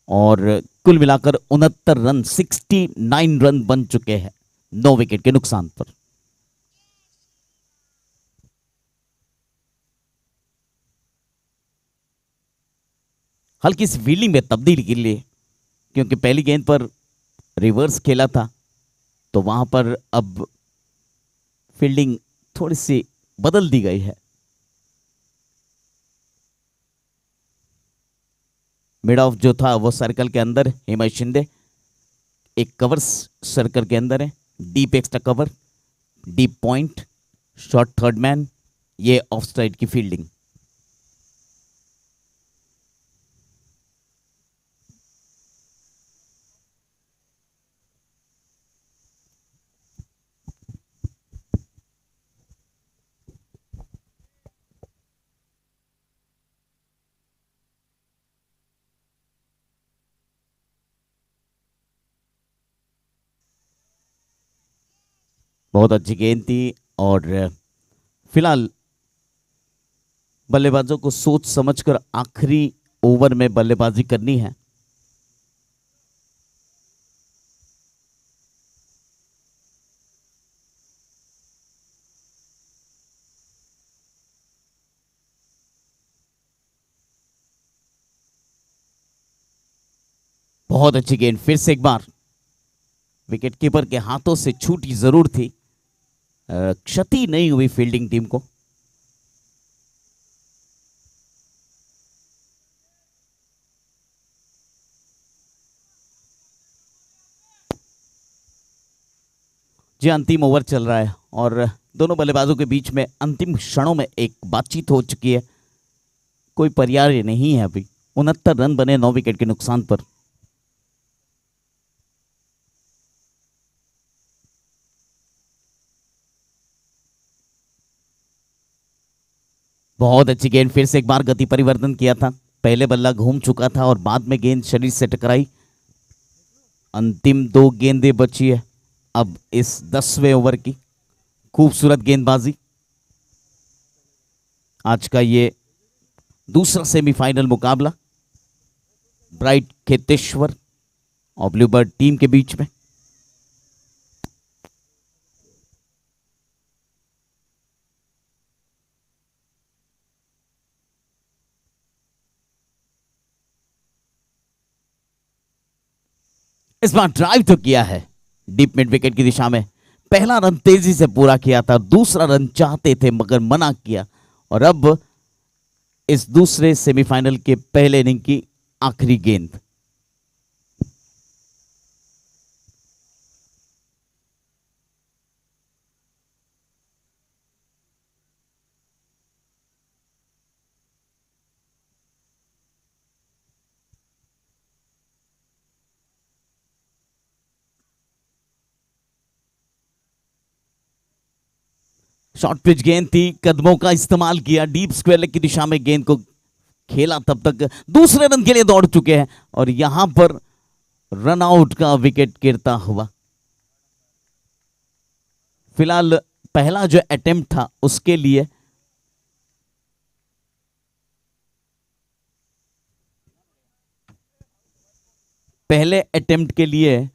और कुल मिलाकर 69 रन 69 रन बन चुके हैं 9 विकेट के नुकसान पर। हल्की सी फील्डिंग में तब्दीली के लिए, क्योंकि पहली गेंद पर रिवर्स खेला था, तो वहां पर अब फील्डिंग थोड़ी सी बदल दी गई है। मिड ऑफ जो था वो सर्कल के अंदर, हिमेश शिंदे एक कवर सर्कल के अंदर है, deep extra cover, deep point, short third man, ये ऑफ साइड की फील्डिंग। बहुत अच्छी गेंद थी, और फिलहाल बल्लेबाजों को सोच समझकर आखिरी ओवर में बल्लेबाजी करनी है। बहुत अच्छी गेंद, फिर से एक बार विकेट कीपर के हाथों से छूटी जरूर थी, क्षति नहीं हुई फील्डिंग टीम को। जी अंतिम ओवर चल रहा है, और दोनों बल्लेबाजों के बीच में अंतिम क्षणों में एक बातचीत हो चुकी है। कोई पर्याय नहीं है अभी। 69 रन बने 9 विकेट के नुकसान पर। बहुत अच्छी गेंद, फिर से एक बार गति परिवर्तन किया था, पहले बल्ला घूम चुका था और बाद में गेंद शरीर से टकराई। अंतिम 2 गेंदें बची है अब इस 10वें ओवर की। खूबसूरत गेंदबाजी। आज का ये दूसरा सेमीफाइनल मुकाबला ब्राइट खेतेश्वर और ब्लूबर्ड टीम के बीच में। इस बार ड्राइव तो किया है डीप मिड विकेट की दिशा में। पहला रन तेजी से पूरा किया था, दूसरा रन चाहते थे मगर मना किया, और अब इस दूसरे सेमीफाइनल के पहले इनिंग की आखिरी गेंद। शॉर्ट पिच गेंद थी, कदमों का इस्तेमाल किया, डीप स्क्वायर लेग की दिशा में गेंद को खेला, तब तक दूसरे रन के लिए दौड़ चुके हैं, और यहां पर रन आउट का विकेट गिरता हुआ। फिलहाल पहला जो अटेम्प्ट था उसके लिए पहले अटेम्प्ट के लिए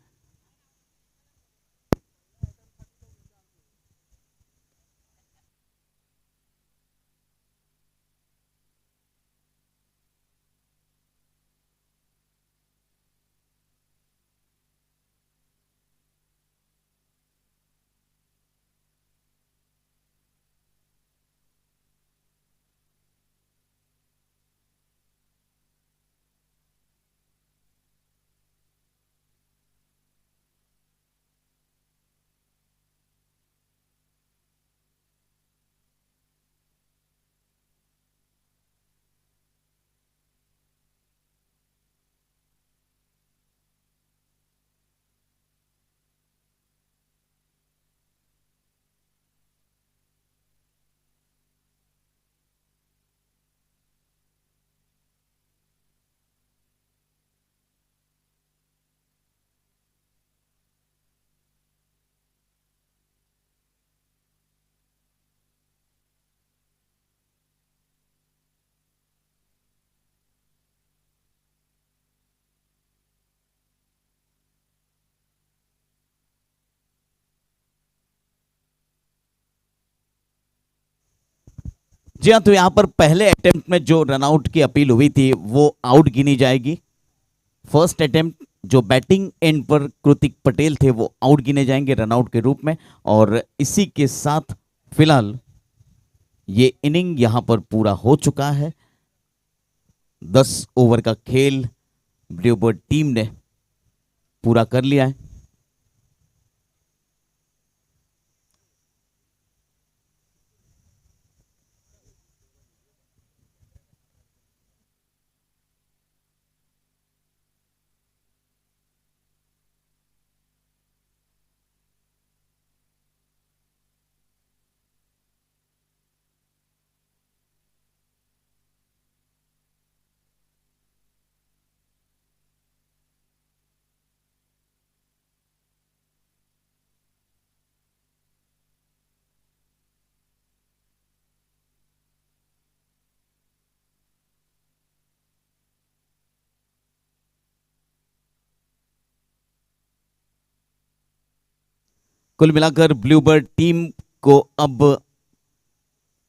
जी हाँ, तो यहाँ पर पहले अटेम्प्ट में जो रनआउट की अपील हुई थी वो आउट गिनी जाएगी। फर्स्ट अटेम्प्ट जो बैटिंग एंड पर कृतिक पटेल थे वो आउट गिने जाएंगे रनआउट के रूप में। और इसी के साथ फिलहाल ये इनिंग यहां पर पूरा हो चुका है। 10 ओवर का खेल ब्लूबर्ड टीम ने पूरा कर लिया है। कुल मिलाकर ब्लूबर्ड टीम को अब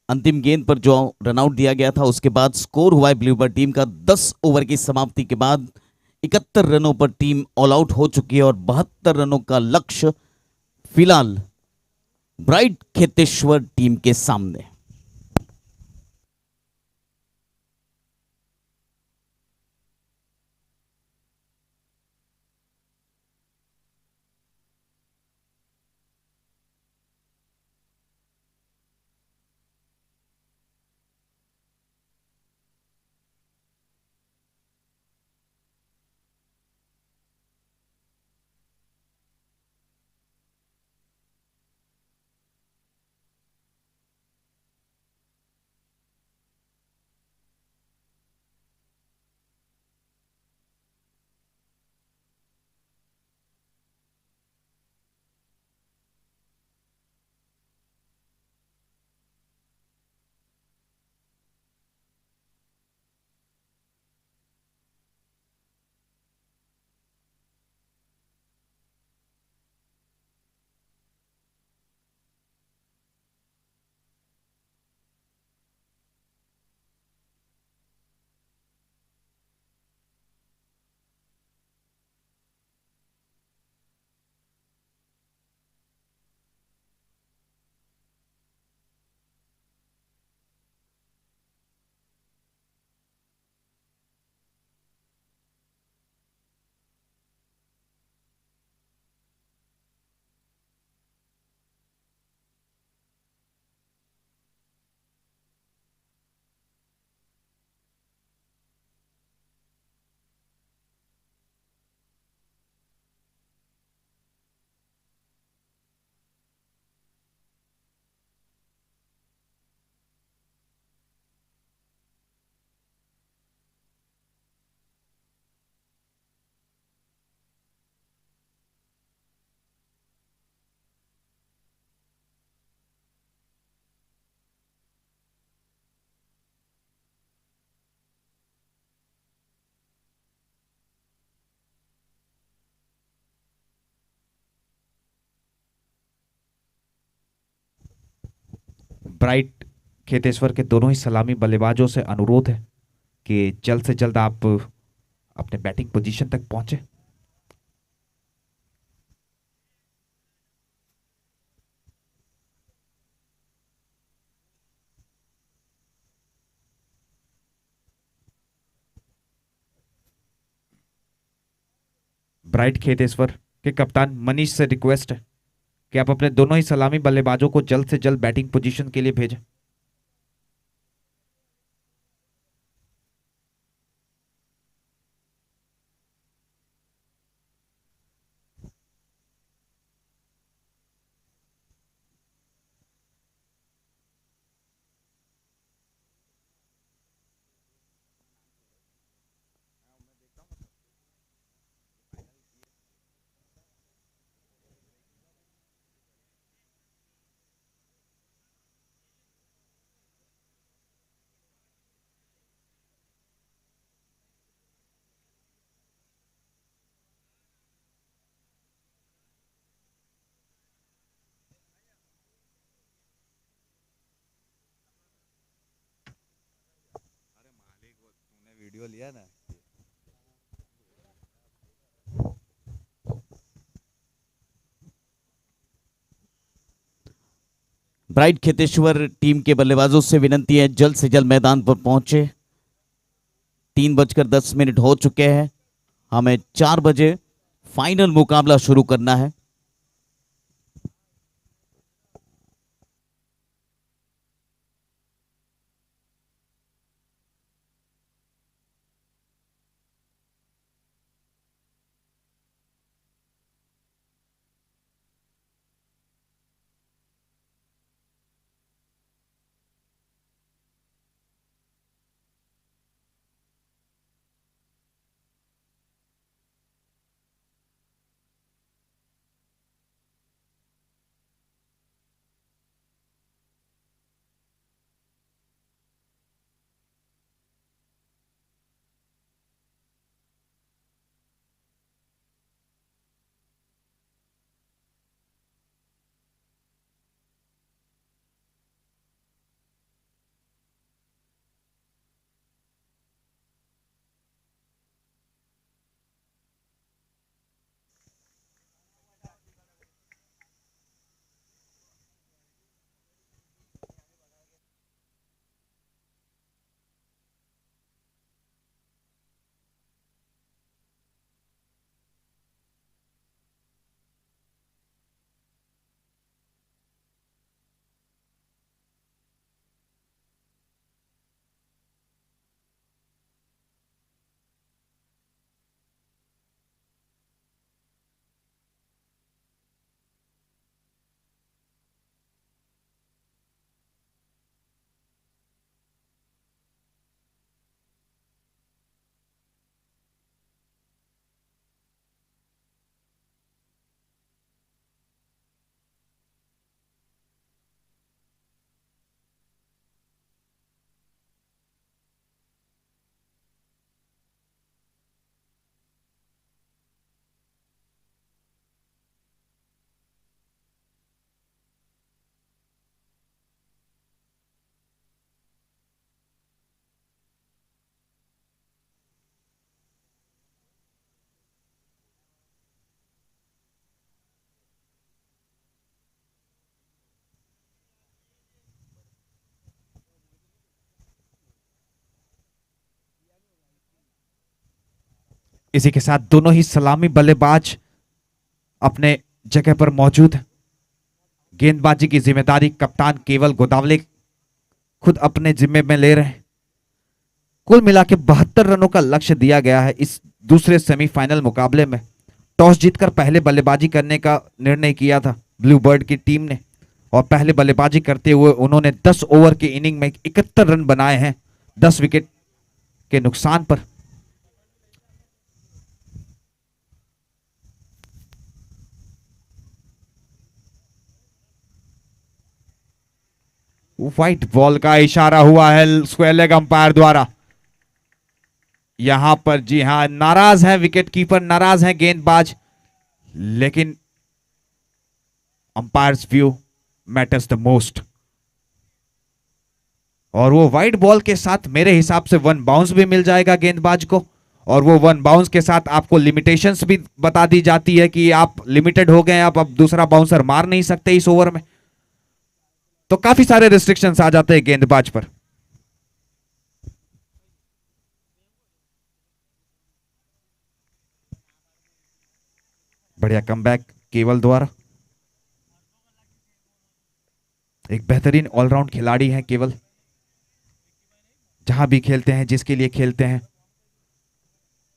अंतिम गेंद पर जो रनआउट दिया गया था उसके बाद स्कोर हुआ है ब्लूबर्ड टीम का 10 ओवर की समाप्ति के बाद 71 रनों पर टीम ऑल आउट हो चुकी है और 72 रनों का लक्ष्य फिलहाल ब्राइट खेतेश्वर टीम के सामने। ब्राइट खेतेश्वर के दोनों ही सलामी बल्लेबाजों से अनुरोध है कि जल्द से जल्द आप अपने बैटिंग पोजीशन तक पहुंचे। ब्राइट खेतेश्वर के कप्तान मनीष से रिक्वेस्ट है कि आप अपने दोनों ही सलामी बल्लेबाजों को जल्द से जल्द बैटिंग पोजीशन के लिए भेजें। वीडियो लिया ना। ब्राइट खेतेश्वर टीम के बल्लेबाजों से विनंती है जल्द से जल्द मैदान पर पहुंचे। 3:10 हो चुके हैं। हमें 4 बजे फाइनल मुकाबला शुरू करना है। इसी के साथ दोनों ही सलामी बल्लेबाज अपने जगह पर मौजूद हैं। गेंदबाजी की जिम्मेदारी कप्तान केवल गोदावले खुद अपने जिम्मे में ले रहे हैं। कुल मिला के 72 रनों का लक्ष्य दिया गया है इस दूसरे सेमीफाइनल मुकाबले में। टॉस जीतकर पहले बल्लेबाजी करने का निर्णय किया था ब्लू बर्ड की टीम ने, और पहले बल्लेबाजी करते हुए उन्होंने 10 ओवर की इनिंग में 71 रन बनाए हैं 10 विकेट के नुकसान पर। व्हाइट बॉल का इशारा हुआ है स्क्वायर लेग अंपायर द्वारा। यहां पर जी हां नाराज है विकेट कीपर, नाराज है गेंदबाज, लेकिन umpires view matters the most. और वो व्हाइट बॉल के साथ मेरे हिसाब से 1 बाउंस भी मिल जाएगा गेंदबाज को, और वो 1 बाउंस के साथ आपको लिमिटेशंस भी बता दी जाती है कि आप लिमिटेड हो गए, आप अब दूसरा बाउंसर मार नहीं सकते इस ओवर में। तो काफी सारे रिस्ट्रिक्शंस आ जाते हैं गेंदबाज पर। बढ़िया कमबैक केवल द्वारा। एक बेहतरीन ऑलराउंड खिलाड़ी हैं केवल, जहां भी खेलते हैं, जिसके लिए खेलते हैं,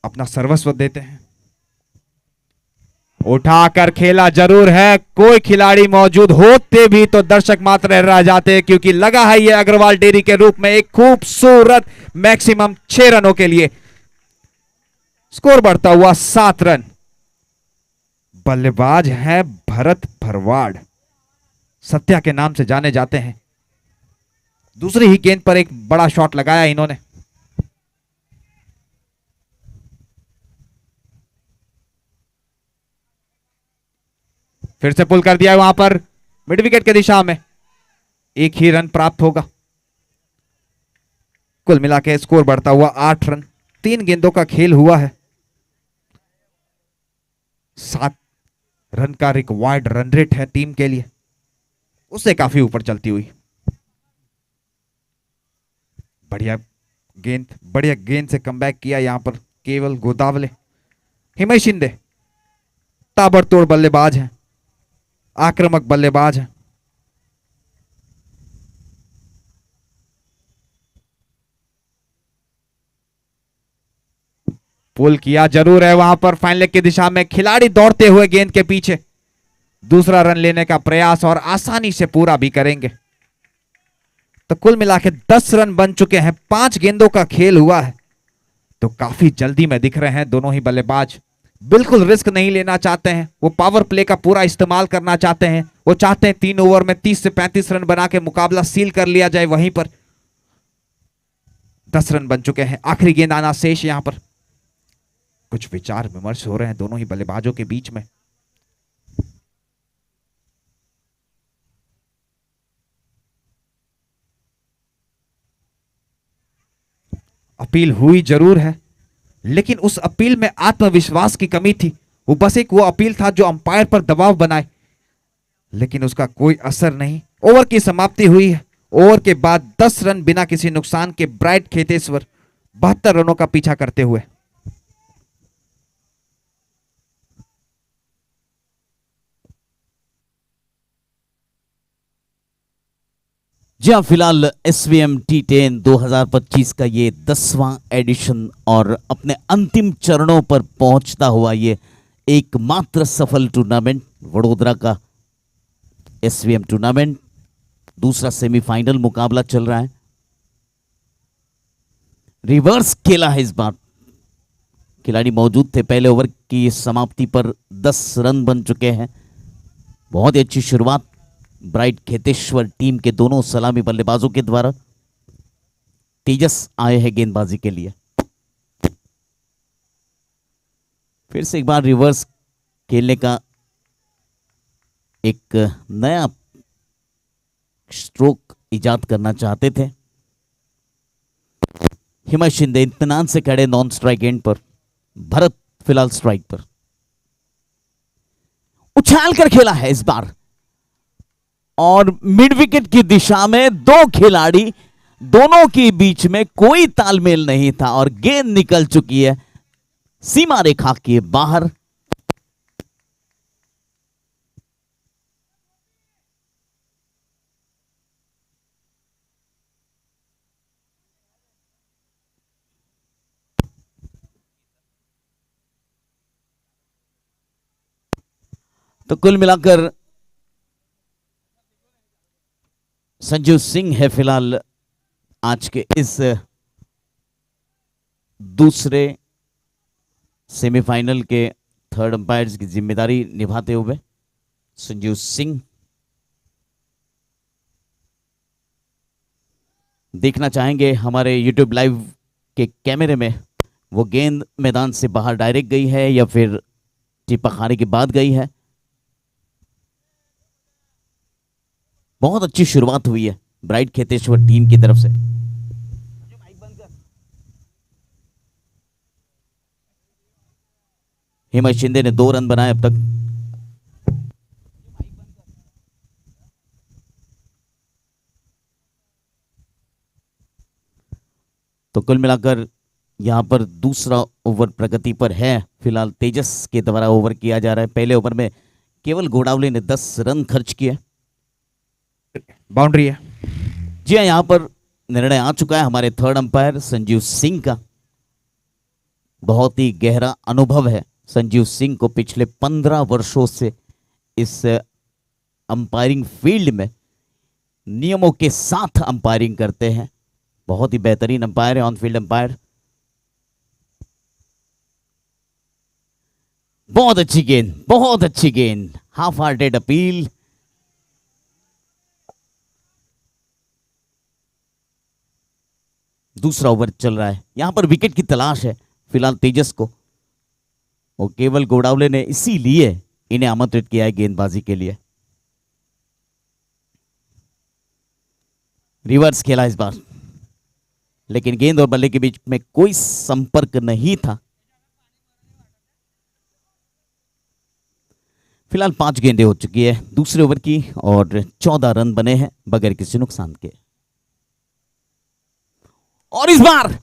अपना सर्वस्व देते हैं। उठाकर खेला जरूर है, कोई खिलाड़ी मौजूद होते भी तो दर्शक मात्र रह जाते हैं, क्योंकि लगा है ये अग्रवाल डेयरी के रूप में एक खूबसूरत मैक्सिमम 6 रनों के लिए। स्कोर बढ़ता हुआ 7 रन। बल्लेबाज है भरत भरवाड़, सत्या के नाम से जाने जाते हैं। दूसरी ही गेंद पर एक बड़ा शॉट लगाया इन्होंने। फिर से पुल कर दिया है वहां पर मिड विकेट की दिशा में, एक ही रन प्राप्त होगा। कुल मिला के स्कोर बढ़ता हुआ 8 रन। 3 गेंदों का खेल हुआ है। 7 रन का रिक्वायर्ड रन रेट है टीम के लिए, उससे काफी ऊपर चलती हुई। बढ़िया गेंद से कमबैक किया यहां पर केवल गोदावले। हिमेश शिंदे ताबड़तोड़ बल्लेबाज हैं, आक्रामक बल्लेबाज हैं। पुल किया जरूर है वहां पर फाइन लेग की दिशा में, खिलाड़ी दौड़ते हुए गेंद के पीछे दूसरा रन लेने का प्रयास और आसानी से पूरा भी करेंगे। तो कुल मिलाकर 10 रन बन चुके हैं, 5 गेंदों का खेल हुआ है। तो काफी जल्दी में दिख रहे हैं दोनों ही बल्लेबाज, बिल्कुल रिस्क नहीं लेना चाहते हैं। वो पावर प्ले का पूरा इस्तेमाल करना चाहते हैं। वो चाहते हैं 3 ओवर में 30 से 35 रन बना के मुकाबला सील कर लिया जाए। वहीं पर 10 रन बन चुके हैं, आखिरी गेंद आना शेष। यहां पर कुछ विचार विमर्श हो रहे हैं दोनों ही बल्लेबाजों के बीच में। अपील हुई जरूर है, लेकिन उस अपील में आत्मविश्वास की कमी थी। वो बस एक वो अपील था जो अंपायर पर दबाव बनाए, लेकिन उसका कोई असर नहीं। ओवर की समाप्ति हुई है। ओवर के बाद 10 रन बिना किसी नुकसान के ब्राइट खेतेश्वर 72 रनों का पीछा करते हुए। जी हाँ, फिलहाल SVM T10 2025 का ये 10वां एडिशन और अपने अंतिम चरणों पर पहुंचता हुआ ये एकमात्र सफल टूर्नामेंट वडोदरा का SVM टूर्नामेंट, दूसरा सेमीफाइनल मुकाबला चल रहा है। रिवर्स खेला है इस बार, खिलाड़ी मौजूद थे। पहले ओवर की समाप्ति पर 10 रन बन चुके हैं। बहुत ही अच्छी शुरुआत ब्राइट खेतेश्वर टीम के दोनों सलामी बल्लेबाजों के द्वारा। तेजस आए हैं गेंदबाजी के लिए। फिर से एक बार रिवर्स खेलने का एक नया स्ट्रोक इजाद करना चाहते थे। हिमेश शिंदे इत्मीनान से खड़े नॉन स्ट्राइक एंड पर, भरत फिलहाल स्ट्राइक पर। उछाल कर खेला है इस बार और मिड विकेट की दिशा में 2 खिलाड़ी, दोनों के बीच में कोई तालमेल नहीं था और गेंद निकल चुकी है सीमा रेखा के बाहर। तो कुल मिलाकर संजू सिंह है फिलहाल आज के इस दूसरे सेमीफाइनल के थर्ड अंपायर्स की जिम्मेदारी निभाते हुए। संजू सिंह देखना चाहेंगे हमारे YouTube लाइव के कैमरे में, वो गेंद मैदान से बाहर डायरेक्ट गई है या फिर टिप्पा खाने के बाद गई है। बहुत अच्छी शुरुआत हुई है ब्राइट खेतेश्वर टीम की तरफ से। हिमेश शिंदे ने 2 रन बनाए अब तक। तो कुल मिलाकर यहां पर दूसरा ओवर प्रगति पर है। फिलहाल तेजस के द्वारा ओवर किया जा रहा है। पहले ओवर में केवल गोडावले ने 10 रन खर्च किए। बाउंड्री है। जी हाँ, यहां पर निर्णय आ चुका है हमारे थर्ड अंपायर संजीव सिंह का। बहुत ही गहरा अनुभव है संजीव सिंह को, पिछले 15 वर्षों से इस अंपायरिंग फील्ड में नियमों के साथ अंपायरिंग करते हैं। बहुत ही बेहतरीन अंपायर है, ऑन फील्ड अंपायर। बहुत अच्छी गेंद, बहुत अच्छी गेंद, हाफ हार्टेड अपील। दूसरा ओवर चल रहा है, यहां पर विकेट की तलाश है फिलहाल तेजस को, और केवल गोडावले ने इसीलिए इन्हें आमंत्रित किया है गेंदबाजी के लिए। रिवर्स खेला इस बार, लेकिन गेंद और बल्ले के बीच में कोई संपर्क नहीं था। फिलहाल 5 गेंदें हो चुकी है दूसरे ओवर की और 14 रन बने हैं बगैर किसी नुकसान के। और इस बार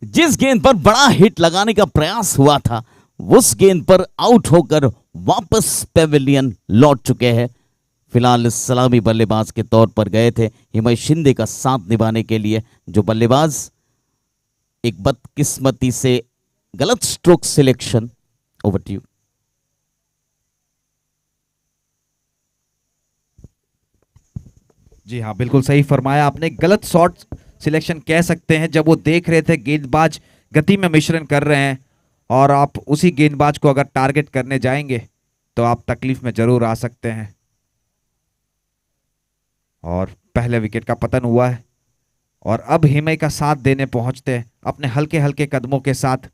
जिस गेंद पर बड़ा हिट लगाने का प्रयास हुआ था उस गेंद पर आउट होकर वापस पेविलियन लौट चुके हैं। फिलहाल सलामी बल्लेबाज के तौर पर गए थे हिमेश शिंदे का साथ निभाने के लिए, जो बल्लेबाज एक बदकिस्मती से गलत stroke selection. Over to you. जी हाँ, बिल्कुल सही फरमाया आपने। गलत शॉट सिलेक्शन कह सकते हैं। जब वो देख रहे थे गेंदबाज गति में मिश्रण कर रहे हैं और आप उसी गेंदबाज को अगर टारगेट करने जाएंगे तो आप तकलीफ में जरूर आ सकते हैं। और पहले विकेट का पतन हुआ है और अब हिमय का साथ देने पहुंचते हैं अपने हल्के हल्के कदमों के साथ।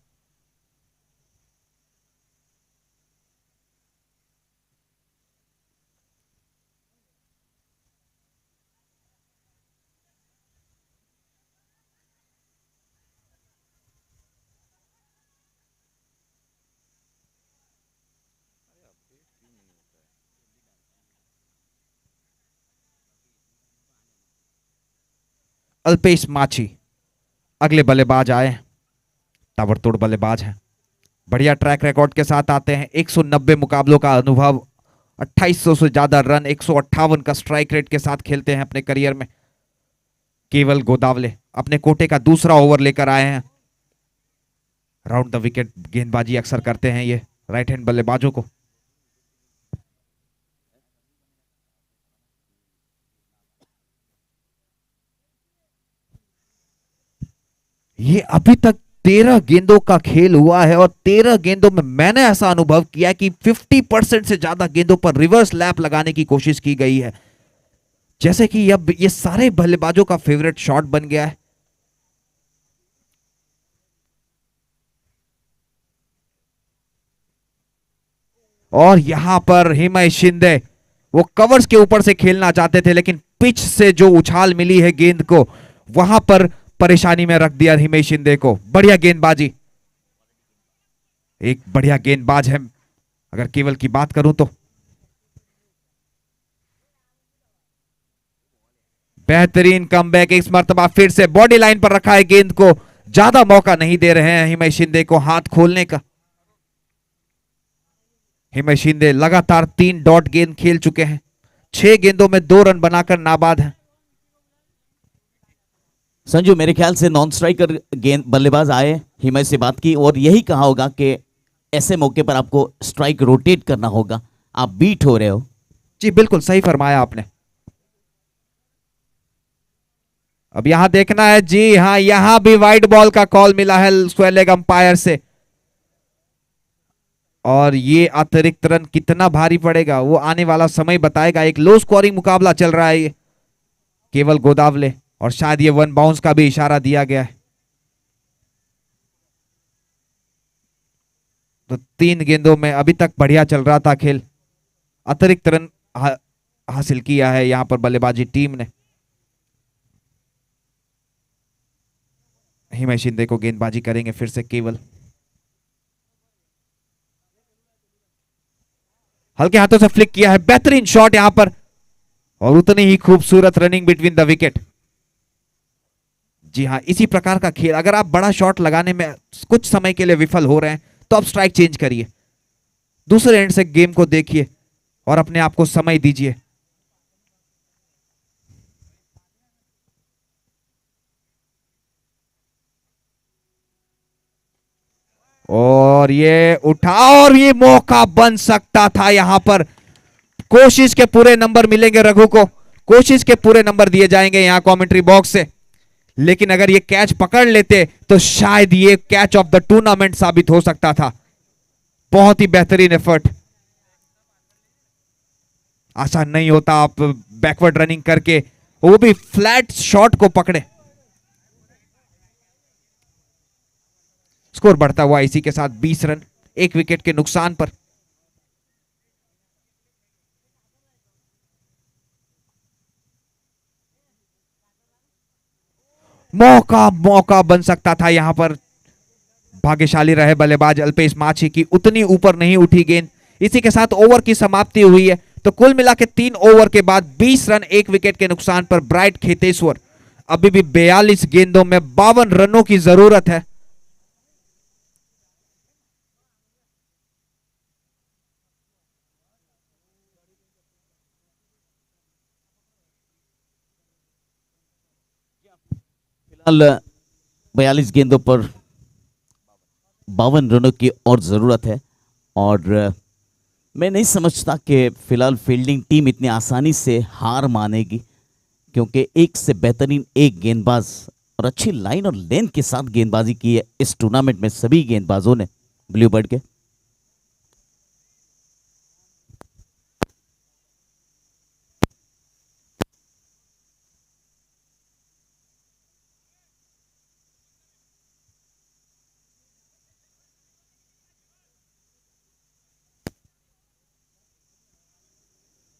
अल्पेश माची अगले बल्लेबाज आए। ताबड़तोड़ बल्लेबाज हैं, बढ़िया ट्रैक रिकॉर्ड के साथ आते हैं। 190 मुकाबलों का अनुभव, 2800 से ज्यादा रन, 158 का स्ट्राइक रेट के साथ खेलते हैं अपने करियर में। केवल गोदावले अपने कोटे का दूसरा ओवर लेकर आए हैं। राउंड द विकेट गेंदबाजी अक्सर करते हैं ये राइट हैंड बल्लेबाजों को। ये अभी तक 13 गेंदों का खेल हुआ है और 13 गेंदों में मैंने ऐसा अनुभव किया कि 50% से ज्यादा गेंदों पर रिवर्स लैप लगाने की कोशिश की गई है, जैसे कि अब ये सारे बल्लेबाजों का फेवरेट शॉट बन गया है। और यहां पर हिमेश शिंदे वो कवर्स के ऊपर से खेलना चाहते थे, लेकिन पिच से जो उछाल मिली है गेंद को, वहां पर परेशानी में रख दिया हिमेश शिंदे को। बढ़िया गेंदबाजी, एक बढ़िया गेंदबाज है अगर केवल की बात करूं तो। बेहतरीन कमबैक, इस मर्तबा फिर से बॉडी लाइन पर रखा है गेंद को, ज्यादा मौका नहीं दे रहे हैं हिमेश शिंदे को हाथ खोलने का। हिमेश शिंदे लगातार 3 डॉट गेंद खेल चुके हैं, 6 गेंदों में 2 रन बनाकर नाबाद हैं। संजू, मेरे ख्याल से नॉन स्ट्राइकर गेंद बल्लेबाज आए, हिमेश से बात की और यही कहा होगा कि ऐसे मौके पर आपको स्ट्राइक रोटेट करना होगा, आप बीट हो रहे हो। जी बिल्कुल सही फरमाया आपने। अब यहां देखना है, जी हां, यहां भी वाइड बॉल का कॉल मिला है स्क्वायर लेग अंपायर से और ये अतिरिक्त रन कितना भारी पड़ेगा वो आने वाला समय बताएगा। एक लो स्कोरिंग मुकाबला चल रहा है ये, केवल गोदावले, और शायद ये 1 बाउंस का भी इशारा दिया गया है। तो 3 गेंदों में अभी तक बढ़िया चल रहा था खेल, अतिरिक्त रन हासिल किया है यहां पर बल्लेबाजी टीम ने। हिमेश शिंदे को गेंदबाजी करेंगे फिर से केवल। हल्के हाथों से फ्लिक किया है, बेहतरीन शॉट यहां पर और उतनी ही खूबसूरत रनिंग बिटवीन द विकेट। जी हां, इसी प्रकार का खेल, अगर आप बड़ा शॉट लगाने में कुछ समय के लिए विफल हो रहे हैं तो आप स्ट्राइक चेंज करिए, दूसरे एंड से गेम को देखिए और अपने आप को समय दीजिए। और ये उठा और ये मौका बन सकता था यहां पर। कोशिश के पूरे नंबर मिलेंगे रघु को, कोशिश के पूरे नंबर दिए जाएंगे यहां कमेंट्री बॉक्स से, लेकिन अगर ये कैच पकड़ लेते तो शायद ये कैच ऑफ द टूर्नामेंट साबित हो सकता था। बहुत ही बेहतरीन एफर्ट, आसान नहीं होता आप बैकवर्ड रनिंग करके वो भी फ्लैट शॉट को पकड़े। स्कोर बढ़ता हुआ इसी के साथ 20 रन, 1 विकेट के नुकसान पर। मौका मौका बन सकता था यहां पर। भाग्यशाली रहे बल्लेबाज अल्पेश माछी की उतनी ऊपर नहीं उठी गेंद। इसी के साथ ओवर की समाप्ति हुई है। तो कुल मिला के 3 ओवर के बाद 20 रन 1 विकेट के नुकसान पर ब्राइट खेतेश्वर अभी भी 42 गेंदों में 52 रनों की जरूरत है। फिलहाल 42 गेंदों पर 52 रनों की और जरूरत है। और मैं नहीं समझता कि फिलहाल फील्डिंग टीम इतनी आसानी से हार मानेगी, क्योंकि एक से बेहतरीन एक गेंदबाज और अच्छी लाइन और लेंथ के साथ गेंदबाजी की है इस टूर्नामेंट में सभी गेंदबाजों ने ब्लू बर्ड के।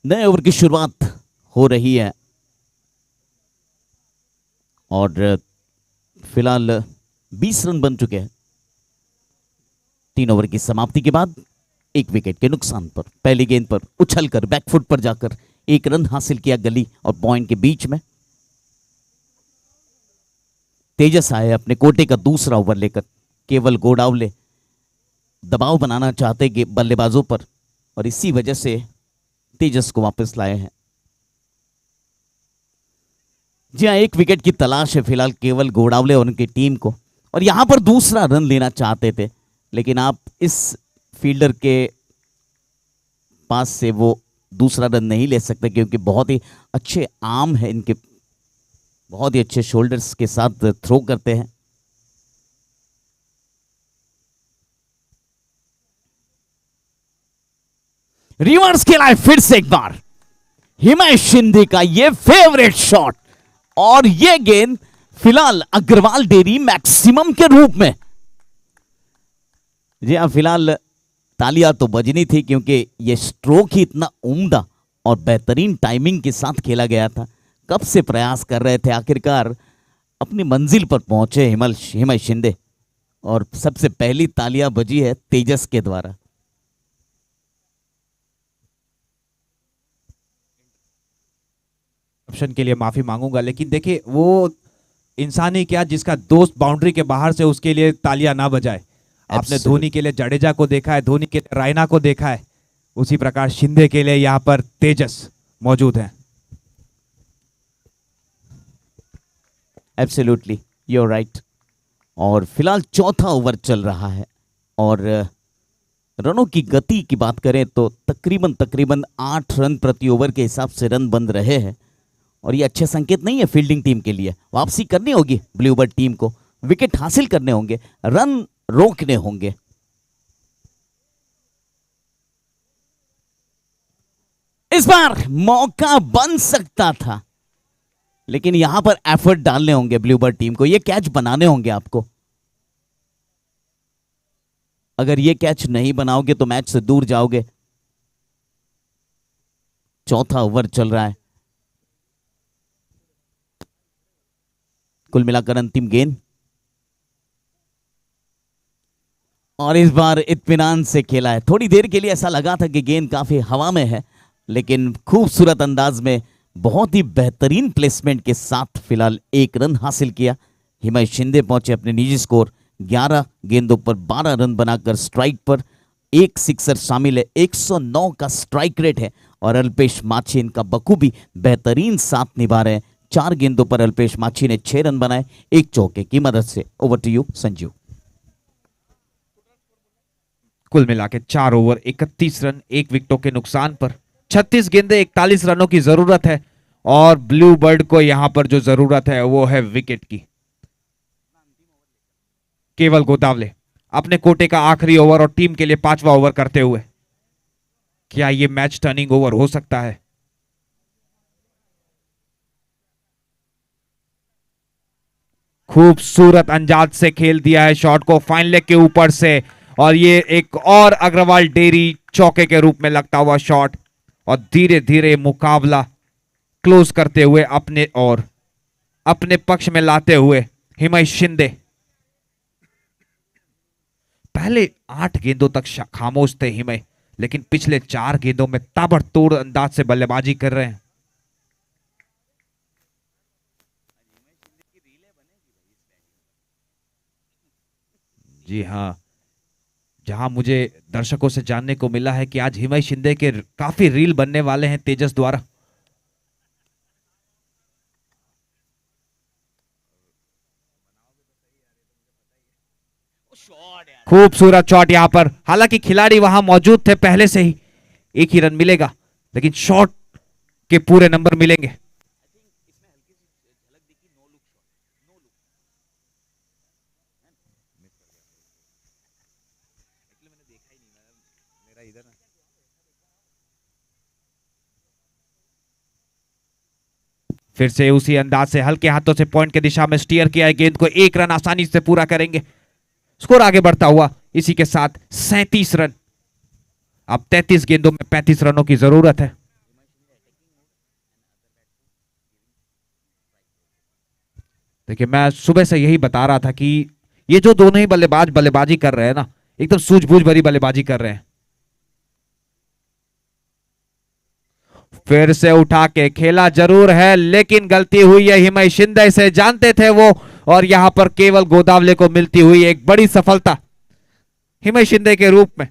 नए ओवर की शुरुआत हो रही है और फिलहाल 20 रन बन चुके हैं 3 ओवर की समाप्ति के बाद 1 विकेट के नुकसान पर। पहली गेंद पर उछलकर बैकफुट पर जाकर 1 रन हासिल किया गली और पॉइंट के बीच में। तेजस आए अपने कोटे का दूसरा ओवर लेकर। केवल गोडावले दबाव बनाना चाहते कि बल्लेबाजों पर, और इसी वजह से तेजस को वापस लाए हैं। जी हाँ, 1 विकेट की तलाश है फिलहाल केवल गोडावले और उनकी टीम को, और यहां पर दूसरा रन लेना चाहते थे, लेकिन आप इस फील्डर के पास से वो दूसरा रन नहीं ले सकते, क्योंकि बहुत ही अच्छे आर्म है इनके, बहुत ही अच्छे शोल्डर्स के साथ थ्रो करते हैं। रिवर्स खेला है फिर से एक बार हिमेश शिंदे का ये फेवरेट शॉट, और ये गेंद फिलहाल अग्रवाल डेयरी मैक्सिमम के रूप में। जी हाँ, फिलहाल तालियां तो बजनी थी, क्योंकि ये स्ट्रोक ही इतना उम्दा और बेहतरीन टाइमिंग के साथ खेला गया था। कब से प्रयास कर रहे थे, आखिरकार अपनी मंजिल पर पहुंचे हिमेश शिंदे, और सबसे पहली तालियां बजी है तेजस के द्वारा। ऑप्शन के लिए माफी मांगूंगा, लेकिन देखिए वो इंसान ही क्या जिसका दोस्त बाउंड्री के बाहर से उसके लिए तालियां ना बजाए। आपने धोनी के लिए जडेजा को देखा है, धोनी के लिए रायना को देखा है, उसी प्रकार शिंदे के लिए यहां पर तेजस मौजूद है। Absolutely, you are right. और फिलहाल चौथा ओवर चल रहा है, और रनों की गति की बात करें तो तकरीबन 8 रन प्रति ओवर के हिसाब से रन बन रहे हैं, और ये अच्छे संकेत नहीं है फील्डिंग टीम के लिए। वापसी करनी होगी ब्लू बर्ड टीम को, विकेट हासिल करने होंगे, रन रोकने होंगे। इस बार मौका बन सकता था, लेकिन यहां पर एफर्ट डालने होंगे ब्लू बर्ड टीम को, ये कैच बनाने होंगे आपको। अगर ये कैच नहीं बनाओगे तो मैच से दूर जाओगे। चौथा ओवर चल रहा है, कुल मिलाकर अंतिम गेंद, और इस बार इत्मीनान से खेला है। थोड़ी देर के लिए ऐसा लगा था कि गेंद काफी हवा में है, लेकिन खूबसूरत अंदाज में बहुत ही बेहतरीन प्लेसमेंट के साथ फिलहाल 1 रन हासिल किया। हिमेश शिंदे पहुंचे अपने निजी स्कोर 11 गेंदों पर 12 रन बनाकर स्ट्राइक पर। 1 सिक्सर शामिल है, 109 का स्ट्राइक रेट है, और अल्पेश माछी इनका बखूबी बेहतरीन साथ निभा रहे हैं। 4 गेंदों पर अल्पेश माछी ने 6 रन बनाए 1 चौके की मदद से। Over to you Sanjeev. कुल मिला के 4 ओवर 31 रन 1 विकेटों के नुकसान पर 36 गेंदे 41 रनों की जरूरत है, और ब्लू बर्ड को यहां पर जो जरूरत है वो है विकेट की। केवल गोदावले अपने कोटे का आखिरी ओवर और टीम के लिए 5वां ओवर करते हुए, क्या यह मैच टर्निंग ओवर हो सकता है? खूबसूरत अंदाज से खेल दिया है शॉट को फाइन लेग के ऊपर से, और ये एक और अग्रवाल डेयरी चौके के रूप में लगता हुआ शॉट, और धीरे धीरे मुकाबला क्लोज करते हुए अपने और अपने पक्ष में लाते हुए हिमेश शिंदे। पहले 8 गेंदों तक खामोश थे हिमेश, लेकिन पिछले 4 गेंदों में ताबड़तोड़ अंदाज से बल्लेबाजी कर रहे हैं। जी हाँ, जहां मुझे दर्शकों से जानने को मिला है कि आज हिमेश शिंदे के काफी रील बनने वाले हैं तेजस द्वारा। खूबसूरत शॉट यहां पर, हालांकि खिलाड़ी वहां मौजूद थे पहले से ही। एक ही रन मिलेगा, लेकिन शॉट के पूरे नंबर मिलेंगे। फिर से उसी अंदाज से हल्के हाथों से पॉइंट की दिशा में स्टीयर किया है गेंद को, 1 रन आसानी से पूरा करेंगे। स्कोर आगे बढ़ता हुआ इसी के साथ 37 रन। अब 33 गेंदों में 35 रनों की जरूरत है। देखिए, मैं सुबह से यही बता रहा था कि ये जो दोनों ही बल्लेबाज बल्लेबाजी कर रहे हैं ना, एकदम सूझबूझ भरी बल्लेबाजी कर रहे हैं। फिर से उठा के खेला जरूर है, लेकिन गलती हुई है हिमेश शिंदे से, जानते थे वो। और यहां पर केवल गोदावले को मिलती हुई एक बड़ी सफलता हिमेश शिंदे के रूप में।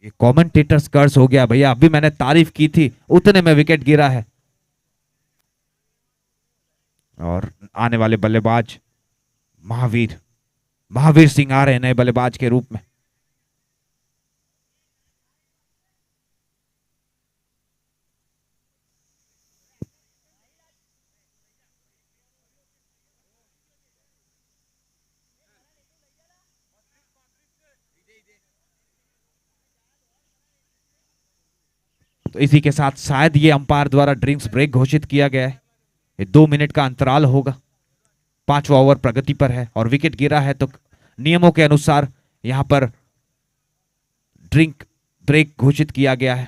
ये कमेंटेटर्स कर्स हो गया भैया, अभी मैंने तारीफ की थी उतने में विकेट गिरा है। और आने वाले बल्लेबाज महावीर महावीर सिंह आ रहे हैं नए बल्लेबाज के रूप में। तो इसी के साथ शायद ये अंपायर द्वारा ड्रिंक्स ब्रेक घोषित किया गया है। ये 2 मिनट का अंतराल होगा। 5वां ओवर प्रगति पर है और विकेट गिरा है, तो नियमों के अनुसार यहां पर ड्रिंक ब्रेक घोषित किया गया है।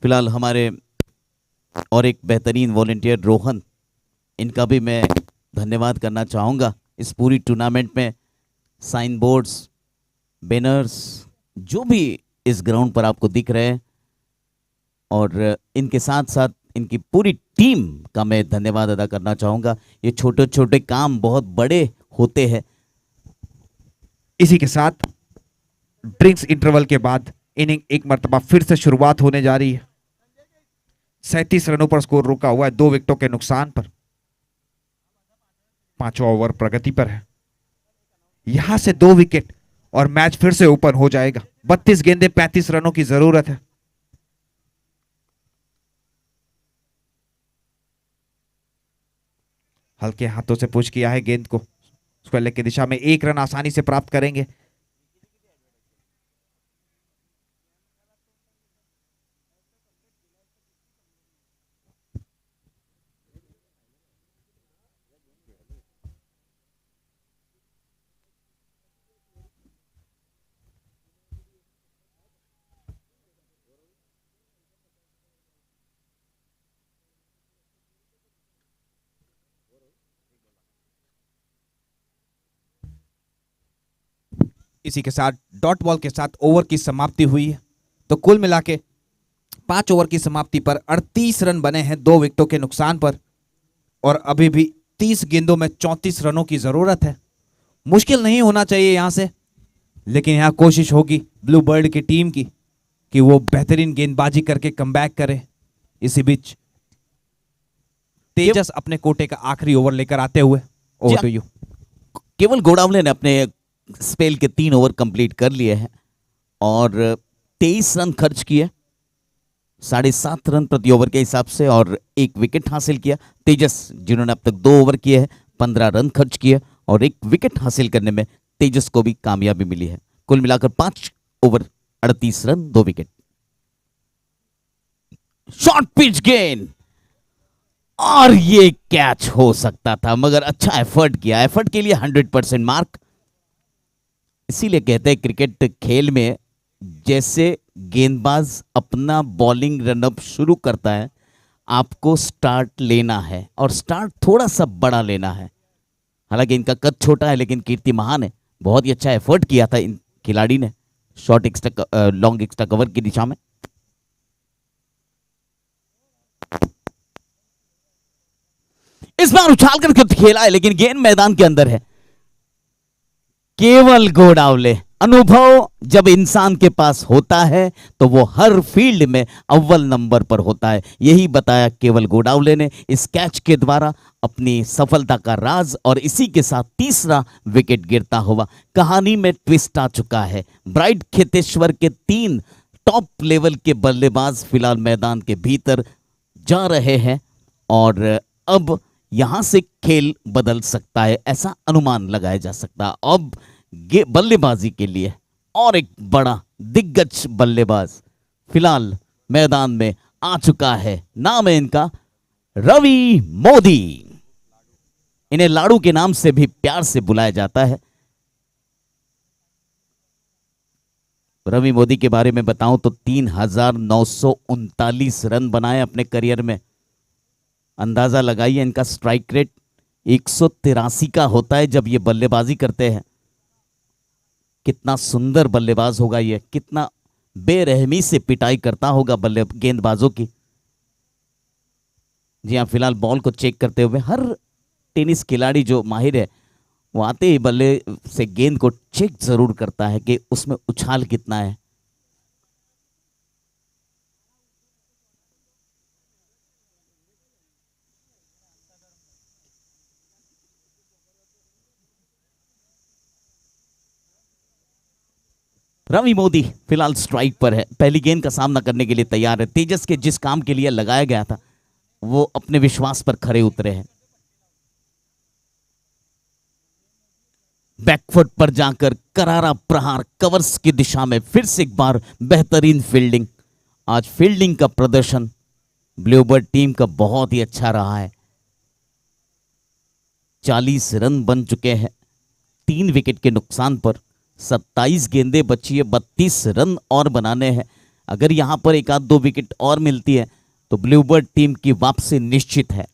फिलहाल हमारे और एक बेहतरीन वॉलेंटियर रोहन, इनका भी मैं धन्यवाद करना चाहूँगा। इस पूरी टूर्नामेंट में साइन बोर्ड्स, बैनर्स, जो भी इस ग्राउंड पर आपको दिख रहे हैं, और इनके साथ साथ इनकी पूरी टीम का मैं धन्यवाद अदा करना चाहूँगा। ये छोटे छोटे काम बहुत बड़े होते हैं। इसी के साथ ड्रिंक्स इंटरवल के बाद इनिंग एक मर्तबा फिर से शुरुआत होने जा रही है। 37 रनों पर स्कोर रुका हुआ है 2 विकेटों के नुकसान पर। 5वां ओवर प्रगति पर है। यहां से 2 विकेट और मैच फिर से ओपन हो जाएगा। 32 गेंदे 35 रनों की जरूरत है। हल्के हाथों से पुश किया है गेंद को, उसको लेग की दिशा में 1 रन आसानी से प्राप्त करेंगे। इसी के साथ डॉट बॉल के साथ ओवर की समाप्ति हुई है। तो कुल मिला के 5 ओवर की समाप्ति पर 38 रन बने हैं 2 विकेटों के नुकसान पर, और अभी भी 30 गेंदों में 34 रनों की जरूरत है। मुश्किल नहीं होना चाहिए यहां से, लेकिन यहां कोशिश होगी ब्लू बर्ड की टीम की कि वो बेहतरीन गेंदबाजी करके कमबैक करे। इसी बीच तेजस अपने कोटे का आखिरी ओवर लेकर आते हुए, ओवर टू यू। केवल गोडावले ने अपने स्पेल के 3 ओवर कंप्लीट कर लिए हैं और 23 रन खर्च किए, 7.5 रन प्रति ओवर के हिसाब से, और 1 विकेट हासिल किया। तेजस जिन्होंने अब तक 2 ओवर किए हैं, 15 रन खर्च किए और 1 विकेट हासिल करने में तेजस को भी कामयाबी मिली है। कुल मिलाकर 5 over 38 run 2 wicket. Short pitch गेंद, और ये कैच हो सकता था, मगर अच्छा एफर्ट किया। एफर्ट के लिए 100% मार्क। इसीलिए कहते हैं क्रिकेट खेल में जैसे गेंदबाज अपना बॉलिंग रनअप शुरू करता है, आपको स्टार्ट लेना है और स्टार्ट थोड़ा सा बड़ा लेना है। हालांकि इनका कद छोटा है लेकिन कीर्ति महान है। बहुत ही अच्छा एफर्ट किया था इन खिलाड़ी ने short extra long extra cover की दिशा में। इस बार उछाल कर खेला है लेकिन गेंद मैदान के अंदर है। केवल गोडावले, अनुभव जब इंसान के पास होता है तो वो हर फील्ड में अव्वल नंबर पर होता है। यही बताया केवल गोडावले ने इस कैच के द्वारा अपनी सफलता का राज, और इसी के साथ तीसरा विकेट गिरता हुआ कहानी में ट्विस्ट आ चुका है। ब्राइट खेतेश्वर के 3 टॉप लेवल के बल्लेबाज फिलहाल मैदान के भीतर जा रहे हैं और अब यहां से खेल बदल सकता है, ऐसा अनुमान लगाया जा सकता है। अब बल्लेबाजी के लिए और एक बड़ा दिग्गज बल्लेबाज फिलहाल मैदान में आ चुका है। नाम है इनका रवि मोदी। इन्हें लाड़ू के नाम से भी प्यार से बुलाया जाता है। रवि मोदी के बारे में बताऊं तो 3,939 रन बनाए अपने करियर में। अंदाजा लगाइए, इनका स्ट्राइक रेट 183 का होता है जब ये बल्लेबाजी करते हैं। कितना सुंदर बल्लेबाज होगा ये, कितना बेरहमी से पिटाई करता होगा गेंदबाजों की। जी हाँ, फिलहाल बॉल को चेक करते हुए हर टेनिस खिलाड़ी जो माहिर है वो आते ही बल्ले से गेंद को चेक जरूर करता है कि उसमें उछाल कितना है। रवि मोदी फिलहाल स्ट्राइक पर है, पहली गेंद का सामना करने के लिए तैयार है। तेजस के जिस काम के लिए लगाया गया था वो अपने विश्वास पर खरे उतरे हैं। बैकफुट पर जाकर करारा प्रहार कवर्स की दिशा में, फिर से एक बार बेहतरीन फील्डिंग। आज फील्डिंग का प्रदर्शन ब्लूबर्ड टीम का बहुत ही अच्छा रहा है। 40 रन बन चुके हैं 3 विकेट के नुकसान पर। 27 गेंदें बची है, 32 रन और बनाने हैं। अगर यहां पर 1-2 विकेट और मिलती है तो ब्लूबर्ड टीम की वापसी निश्चित है।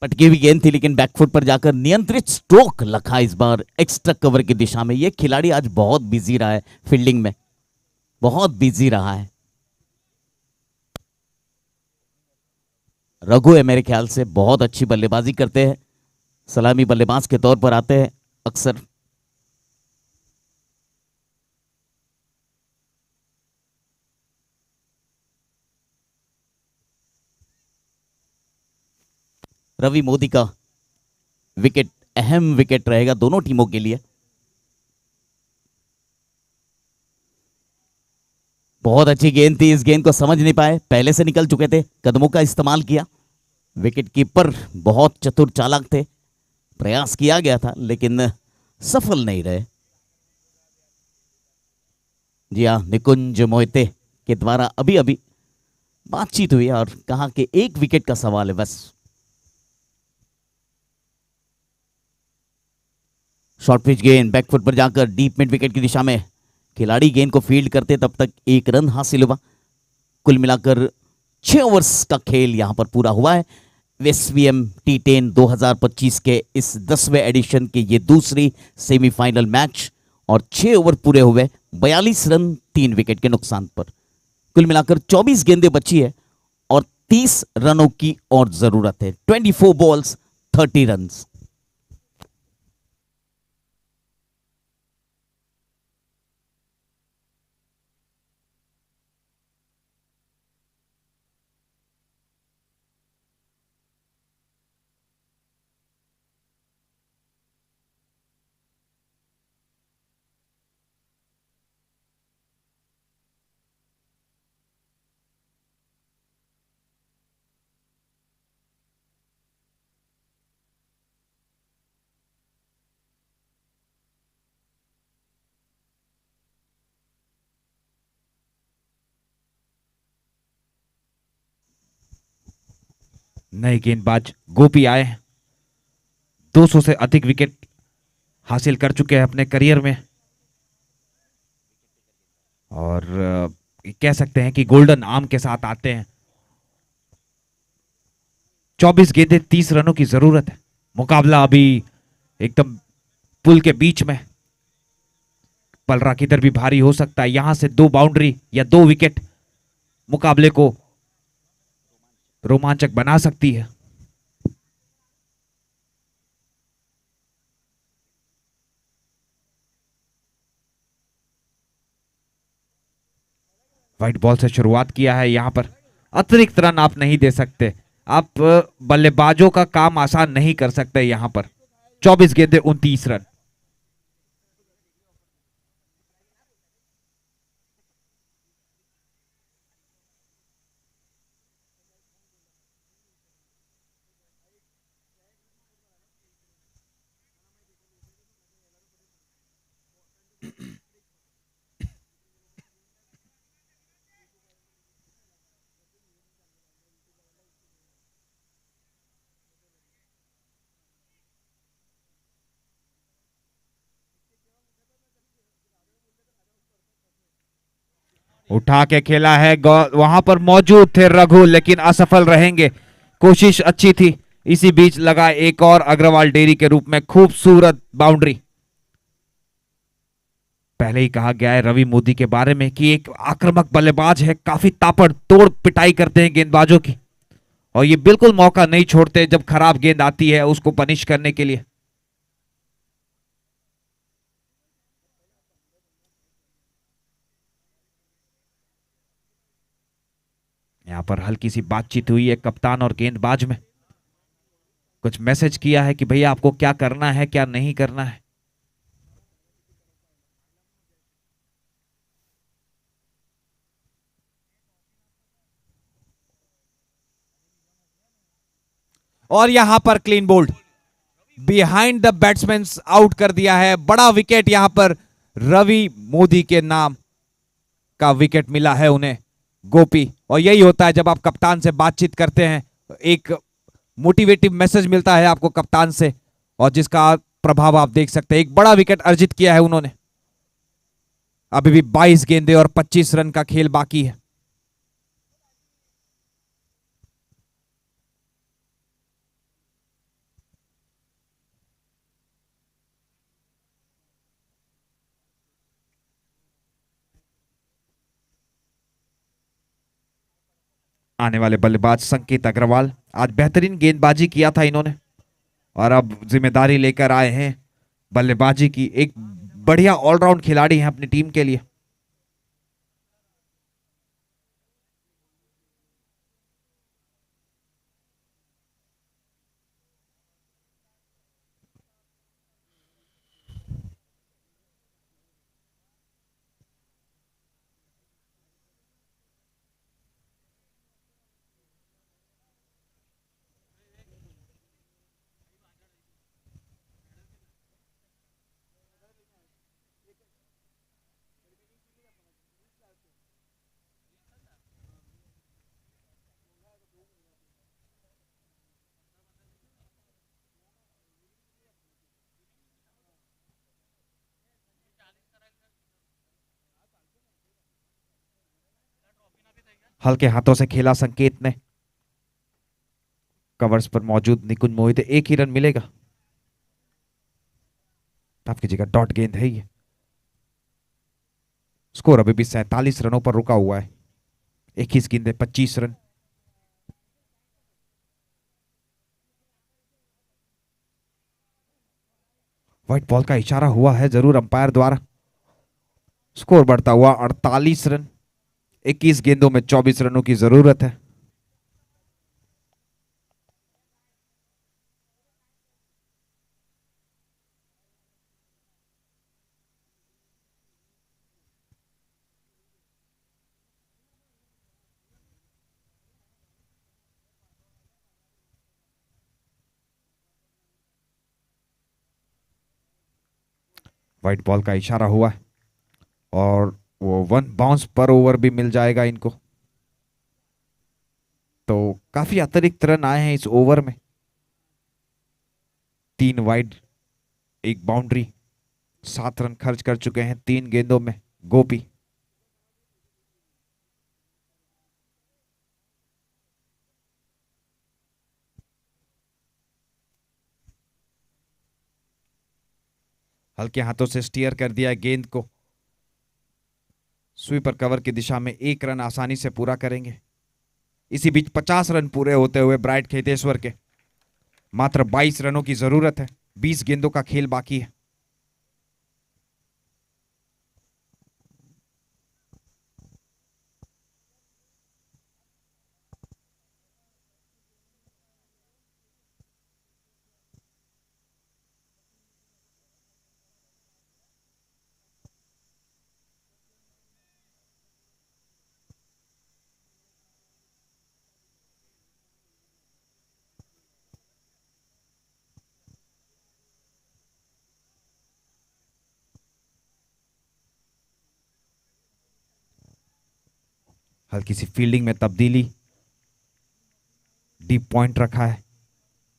पटकी हुई गेंद थी लेकिन बैकफुट पर जाकर नियंत्रित स्ट्रोक लखा इस बार एक्स्ट्रा कवर की दिशा में। यह खिलाड़ी आज बहुत बिजी रहा है, फील्डिंग में बहुत बिजी रहा है। रघु है मेरे ख्याल से, बहुत अच्छी बल्लेबाजी करते हैं, सलामी बल्लेबाज के तौर पर आते हैं अक्सर। रवि मोदी का विकेट अहम विकेट रहेगा दोनों टीमों के लिए। बहुत अच्छी गेंद थी, इस गेंद को समझ नहीं पाए, पहले से निकल चुके थे, कदमों का इस्तेमाल किया। विकेट कीपर बहुत चतुर चालाक थे, प्रयास किया गया था लेकिन सफल नहीं रहे। जी हाँ, निकुंज मोहिते के द्वारा अभी अभी बातचीत हुई और कहा कि 1 विकेट का सवाल है बस। शॉर्ट पिच गेंद बैकफुट पर जाकर डीप मिड विकेट की दिशा में खिलाड़ी गेंद को फील्ड करते तब तक 1 रन हासिल हुआ। कुल मिलाकर 6 ओवर्स का खेल यहां पर पूरा हुआ है। एसवीएम T10 2025 के इस 10वें एडिशन की ये दूसरी सेमीफाइनल मैच, और 6 ओवर पूरे हुए, 42 रन 3 विकेट के नुकसान पर। कुल मिलाकर 24 गेंदें बची है और 30 रनों की और जरूरत है। 24 बॉल्स 30 रन्स। नए गेंदबाज गोपी आए हैं, 200 से अधिक विकेट हासिल कर चुके हैं अपने करियर में, और कह सकते हैं कि गोल्डन आर्म के साथ आते हैं। 24 गेंदें 30 रनों की जरूरत है। मुकाबला अभी एकदम पुल के बीच में, पलरा किधर भी भारी हो सकता है। यहां से 2 बाउंड्री या 2 विकेट मुकाबले को रोमांचक बना सकती है। व्हाइट बॉल से शुरुआत किया है, यहां पर अतिरिक्त रन आप नहीं दे सकते। आप बल्लेबाजों का काम आसान नहीं कर सकते यहां पर। 24 गेंदें 29 रन। उठा के खेला है, वहां पर मौजूद थे रघु, लेकिन असफल रहेंगे। कोशिश अच्छी थी। इसी बीच लगा एक और अग्रवाल डेयरी के रूप में खूबसूरत बाउंड्री। पहले ही कहा गया है रवि मोदी के बारे में कि एक आक्रामक बल्लेबाज है, काफी ताबड़तोड़ पिटाई करते हैं गेंदबाजों की, और ये बिल्कुल मौका नहीं छोड़ते जब खराब गेंद आती है उसको पनिश करने के लिए। यहां पर हल्की सी बातचीत हुई है कप्तान और गेंदबाज में। कुछ मैसेज किया है कि भैया आपको क्या करना है, क्या नहीं करना है। और यहां पर clean bowled, behind the batsman out कर दिया है। बड़ा विकेट यहां पर रवि मोदी के नाम का विकेट मिला है उन्हें, गोपी। और यही होता है जब आप कप्तान से बातचीत करते हैं, एक मोटिवेटिव मैसेज मिलता है आपको कप्तान से, और जिसका प्रभाव आप देख सकते हैं। एक बड़ा विकेट अर्जित किया है उन्होंने। अभी भी 22 गेंदें और 25 रन का खेल बाकी है। आने वाले बल्लेबाज संकेत अग्रवाल, आज बेहतरीन गेंदबाजी किया था इन्होंने, और अब जिम्मेदारी लेकर आए हैं बल्लेबाजी की। एक बढ़िया ऑलराउंड खिलाड़ी हैं अपनी टीम के लिए। हल्के हाथों से खेला संकेत ने। कवर्स पर मौजूद निकुंज मोहिते, एक ही रन मिलेगा। माफ कीजिएगा, डॉट गेंद है ये। स्कोर अभी भी 47 रनों पर रुका हुआ है। 21 गेंदे 25 रन। व्हाइट बॉल का इशारा हुआ है जरूर अंपायर द्वारा। स्कोर बढ़ता हुआ 48 रन। 21 गेंदों में 24 रनों की जरूरत है। व्हाइट बॉल का इशारा हुआ है और वो 1 बाउंस पर ओवर भी मिल जाएगा इनको। तो काफी अतिरिक्त रन आए हैं इस ओवर में। 3 वाइड, 1 बाउंड्री, 7 रन खर्च कर चुके हैं 3 गेंदों में गोपी। हल्के हाथों से स्टीयर कर दिया गेंद को। स्वीपर कवर की दिशा में 1 रन आसानी से पूरा करेंगे। इसी बीच 50 रन पूरे होते हुए ब्राइट खेतेश्वर के मात्र 22 रनों की जरूरत है। 20 गेंदों का खेल बाकी है। हल्की सी फील्डिंग में तब्दीली। डीप पॉइंट रखा है।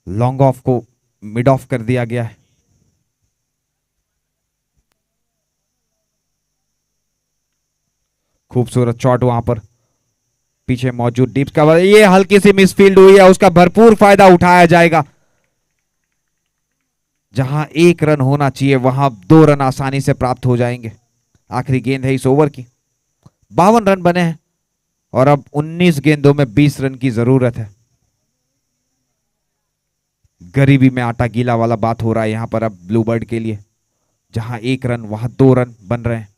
लॉन्ग ऑफ को मिड ऑफ कर दिया गया है। खूबसूरत शॉट वहां पर। पीछे मौजूद डीप कवर, ये हल्की सी मिसफील्ड हुई है, उसका भरपूर फायदा उठाया जाएगा। जहां 1 रन होना चाहिए वहां 2 रन आसानी से प्राप्त हो जाएंगे। आखिरी गेंद है इस ओवर की। 52 रन बने हैं और अब 19 गेंदों में 20 रन की जरूरत है। गरीबी में आटा गीला वाला बात हो रहा है यहां पर अब ब्लू बर्ड के लिए। जहां 1 रन वहां 2 रन बन रहे हैं।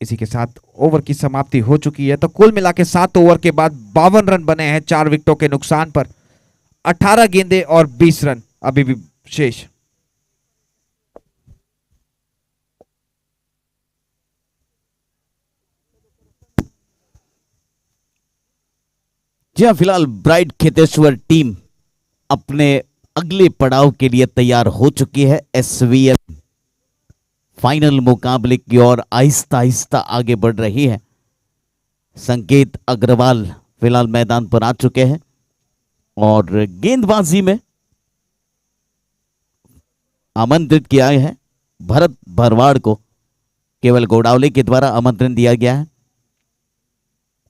इसी के साथ ओवर की समाप्ति हो चुकी है। तो कुल मिला के 7 ओवर के बाद 52 रन बने हैं 4 विकेटों के नुकसान पर। 18 गेंदें और 20 रन अभी भी शेष। जी हाँ, फिलहाल ब्राइट खेतेश्वर टीम अपने अगले पड़ाव के लिए तैयार हो चुकी है। एसवीएल फाइनल मुकाबले की ओर आहिस्ता आहिस्ता आगे बढ़ रही है। संकेत अग्रवाल फिलहाल मैदान पर आ चुके हैं और गेंदबाजी में आमंत्रित किया है भरत भरवाड़ को। केवल गोडावले के द्वारा आमंत्रण दिया गया है।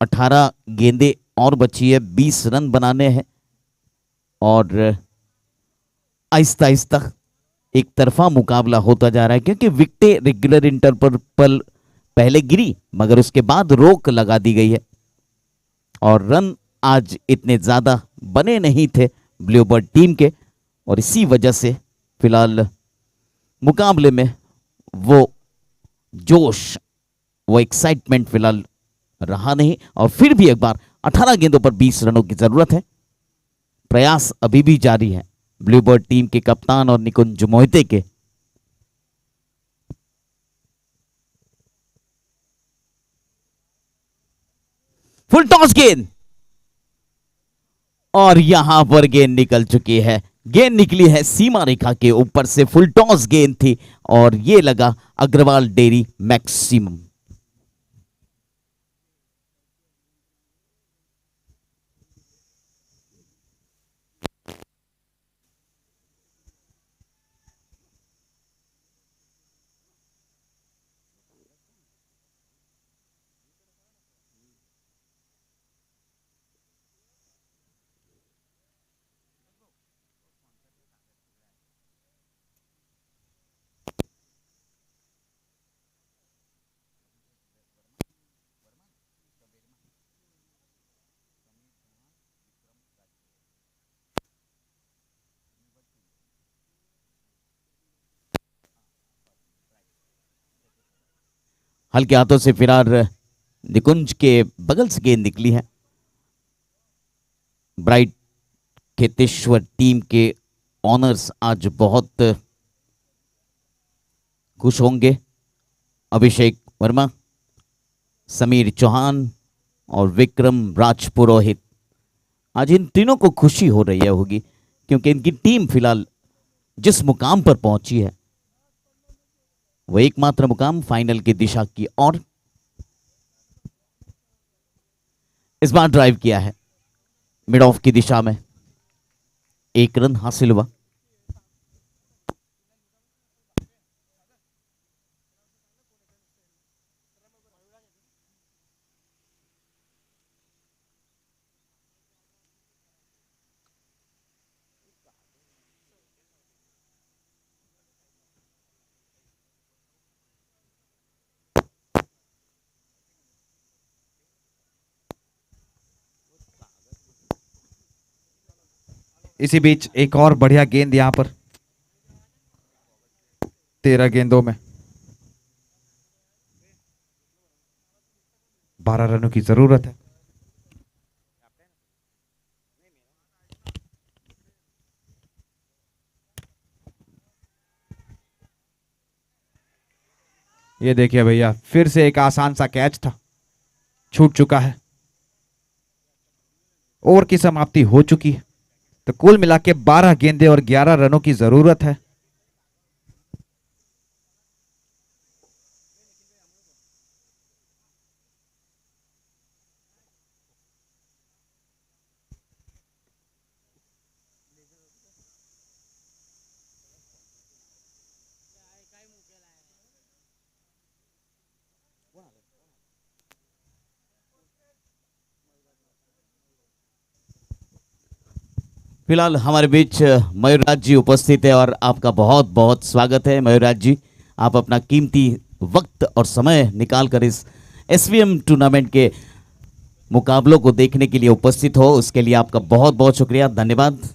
18 गेंदें और बची है, 20 रन बनाने हैं और आहिस्ता आहिस्ता एक तरफा मुकाबला होता जा रहा है, क्योंकि विकेटें रेगुलर इंटरवल पर पहले गिरी मगर उसके बाद रोक लगा दी गई है और रन आज इतने ज्यादा बने नहीं थे ब्लूबर्ड टीम के और इसी वजह से फिलहाल मुकाबले में वो जोश, वो एक्साइटमेंट फिलहाल रहा नहीं। और फिर भी एक बार 18 गेंदों पर 20 रनों की जरूरत है। प्रयास अभी भी जारी है ब्लूबर्ड टीम के कप्तान और निकुंज मोहिते के। फुल टॉस गेंद और यहां पर गेंद निकल चुकी है। गेंद निकली है सीमा रेखा के ऊपर से। फुल टॉस गेंद थी और ये लगा अग्रवाल डेयरी मैक्सिमम। हल्के हाथों से फिरार निकुंज के बगल से गेंद निकली है। ब्राइट खेतेश्वर टीम के ऑनर्स आज बहुत खुश होंगे। अभिषेक वर्मा, समीर चौहान और विक्रम राजपुरोहित, आज इन तीनों को खुशी हो रही है होगी, क्योंकि इनकी टीम फिलहाल जिस मुकाम पर पहुंची है वो एकमात्र मुकाम फाइनल की दिशा की ओर। इस बार ड्राइव किया है मिड ऑफ की दिशा में, 1 रन हासिल हुआ। इसी बीच एक और बढ़िया गेंद यहां पर, 13 गेंदों में 12 रनों की जरूरत है। ये देखिए भैया, फिर से एक आसान सा कैच था, छूट चुका है। ओवर की समाप्ति हो चुकी है, तो कुल मिला के 12 गेंदे और 11 रनों की जरूरत है। फिलहाल हमारे बीच मयूरराज जी उपस्थित है और आपका बहुत बहुत स्वागत है। मयूरराज जी, आप अपना कीमती वक्त और समय निकालकर इस एसवीएम टूर्नामेंट के मुकाबलों को देखने के लिए उपस्थित हो, उसके लिए आपका बहुत बहुत शुक्रिया, धन्यवाद।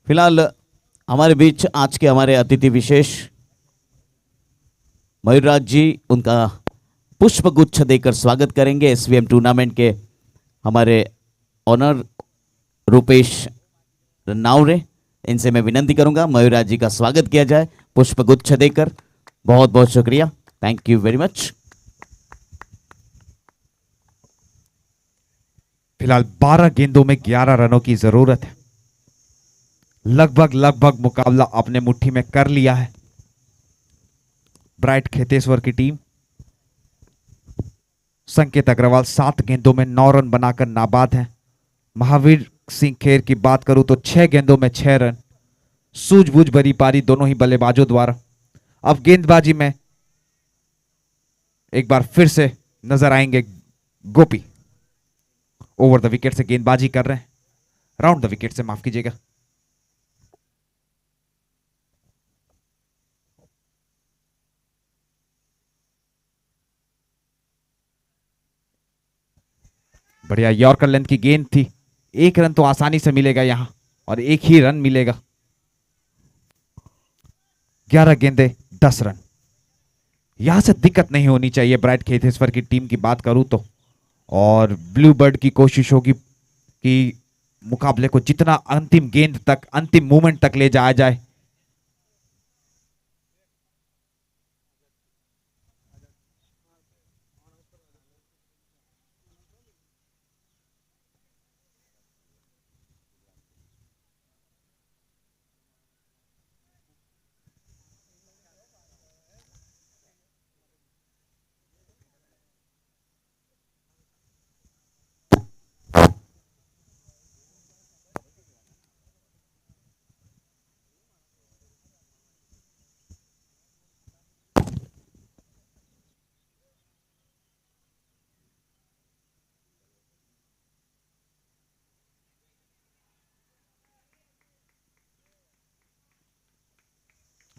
फिलहाल हमारे बीच आज के हमारे अतिथि विशेष मयूरराज जी, उनका पुष्प गुच्छ देकर स्वागत करेंगे। एसवीएम टूर्नामेंट के हमारे ऑनर रूपेश नावरे, इनसे मैं विनती करूंगा मयूरराज जी का स्वागत किया जाए पुष्प गुच्छ देकर। बहुत बहुत शुक्रिया, थैंक यू वेरी मच। फिलहाल 12 गेंदों में 11 रनों की जरूरत है। लगभग लगभग मुकाबला अपने मुट्ठी में कर लिया है ब्राइट खेतेश्वर की टीम। संकेत अग्रवाल 7 गेंदों में 9 रन बनाकर नाबाद है। महावीर सिंह खेर की बात करूं तो 6 गेंदों में 6 रन। सूझबूझ भरी पारी दोनों ही बल्लेबाजों द्वारा। अब गेंदबाजी में एक बार फिर से नजर आएंगे गोपी। ओवर द विकेट से गेंदबाजी कर रहे हैं, राउंड द विकेट से, माफ कीजिएगा। बढ़िया यॉर्कर लेंथ की गेंद थी। 1 रन तो आसानी से मिलेगा यहां, और 1 ही रन मिलेगा। 11 गेंदे 10 रन, यहां से दिक्कत नहीं होनी चाहिए ब्राइट खेतेश्वर की टीम की बात करूं तो। और ब्लू बर्ड की कोशिश होगी कि मुकाबले को जितना अंतिम गेंद तक, अंतिम मूवमेंट तक ले जाया जाए।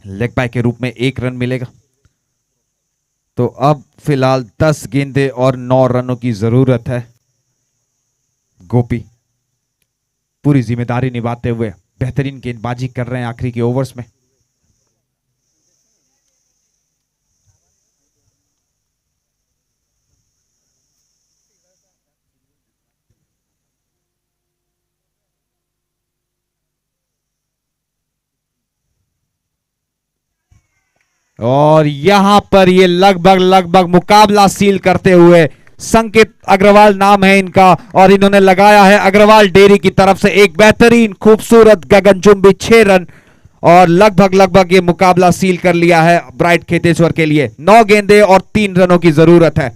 लेग बाय के रूप में 1 रन मिलेगा। तो अब फिलहाल 10 गेंदे और 9 रनों की जरूरत है। गोपी पूरी जिम्मेदारी निभाते हुए बेहतरीन गेंदबाजी कर रहे हैं आखिरी के ओवर्स में। और यहां पर ये लगभग मुकाबला सील करते हुए, संकेत अग्रवाल नाम है इनका, और इन्होंने लगाया है अग्रवाल डेयरी की तरफ से एक बेहतरीन खूबसूरत गगनचुंबी 6 रन, और लगभग ये मुकाबला सील कर लिया है ब्राइट खेतेश्वर के लिए। 9 गेंदे और 3 रनों की जरूरत है।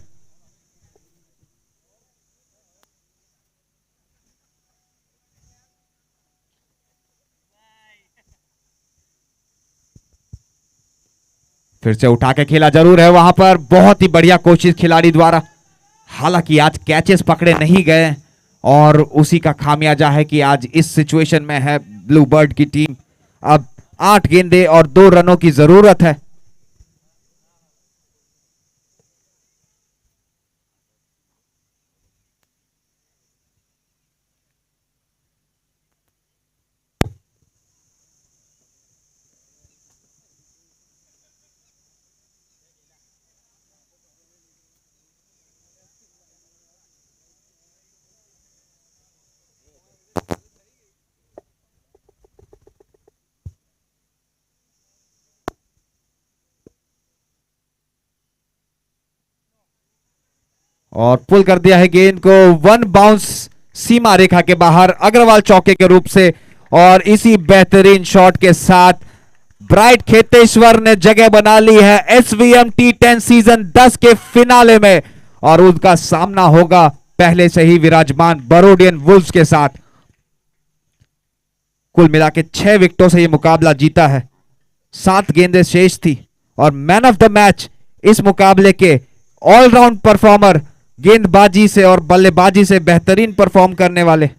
फिर से उठा के खेला जरूर है वहां पर, बहुत ही बढ़िया कोशिश खिलाड़ी द्वारा। हालांकि आज कैचेस पकड़े नहीं गए और उसी का खामियाजा है कि आज इस सिचुएशन में है ब्लू बर्ड की टीम। अब 8 गेंदे और 2 रनों की जरूरत है। और पुल कर दिया है गेंद को 1 बाउंस सीमा रेखा के बाहर अग्रवाल चौके के रूप से। और इसी बेहतरीन शॉट के साथ ब्राइट खेतेश्वर ने जगह बना ली है एसवीएम T10 सीजन 10 के फिनाले में, और उनका सामना होगा पहले से ही विराजमान बरोडियन वुल्व्स के साथ। कुल मिला के 6 विकेटों से यह मुकाबला जीता है, 7 गेंदें शेष थी, और मैन ऑफ द मैच इस मुकाबले के ऑलराउंड परफॉर्मर, गेंदबाजी से और बल्लेबाजी से बेहतरीन परफॉर्म करने वाले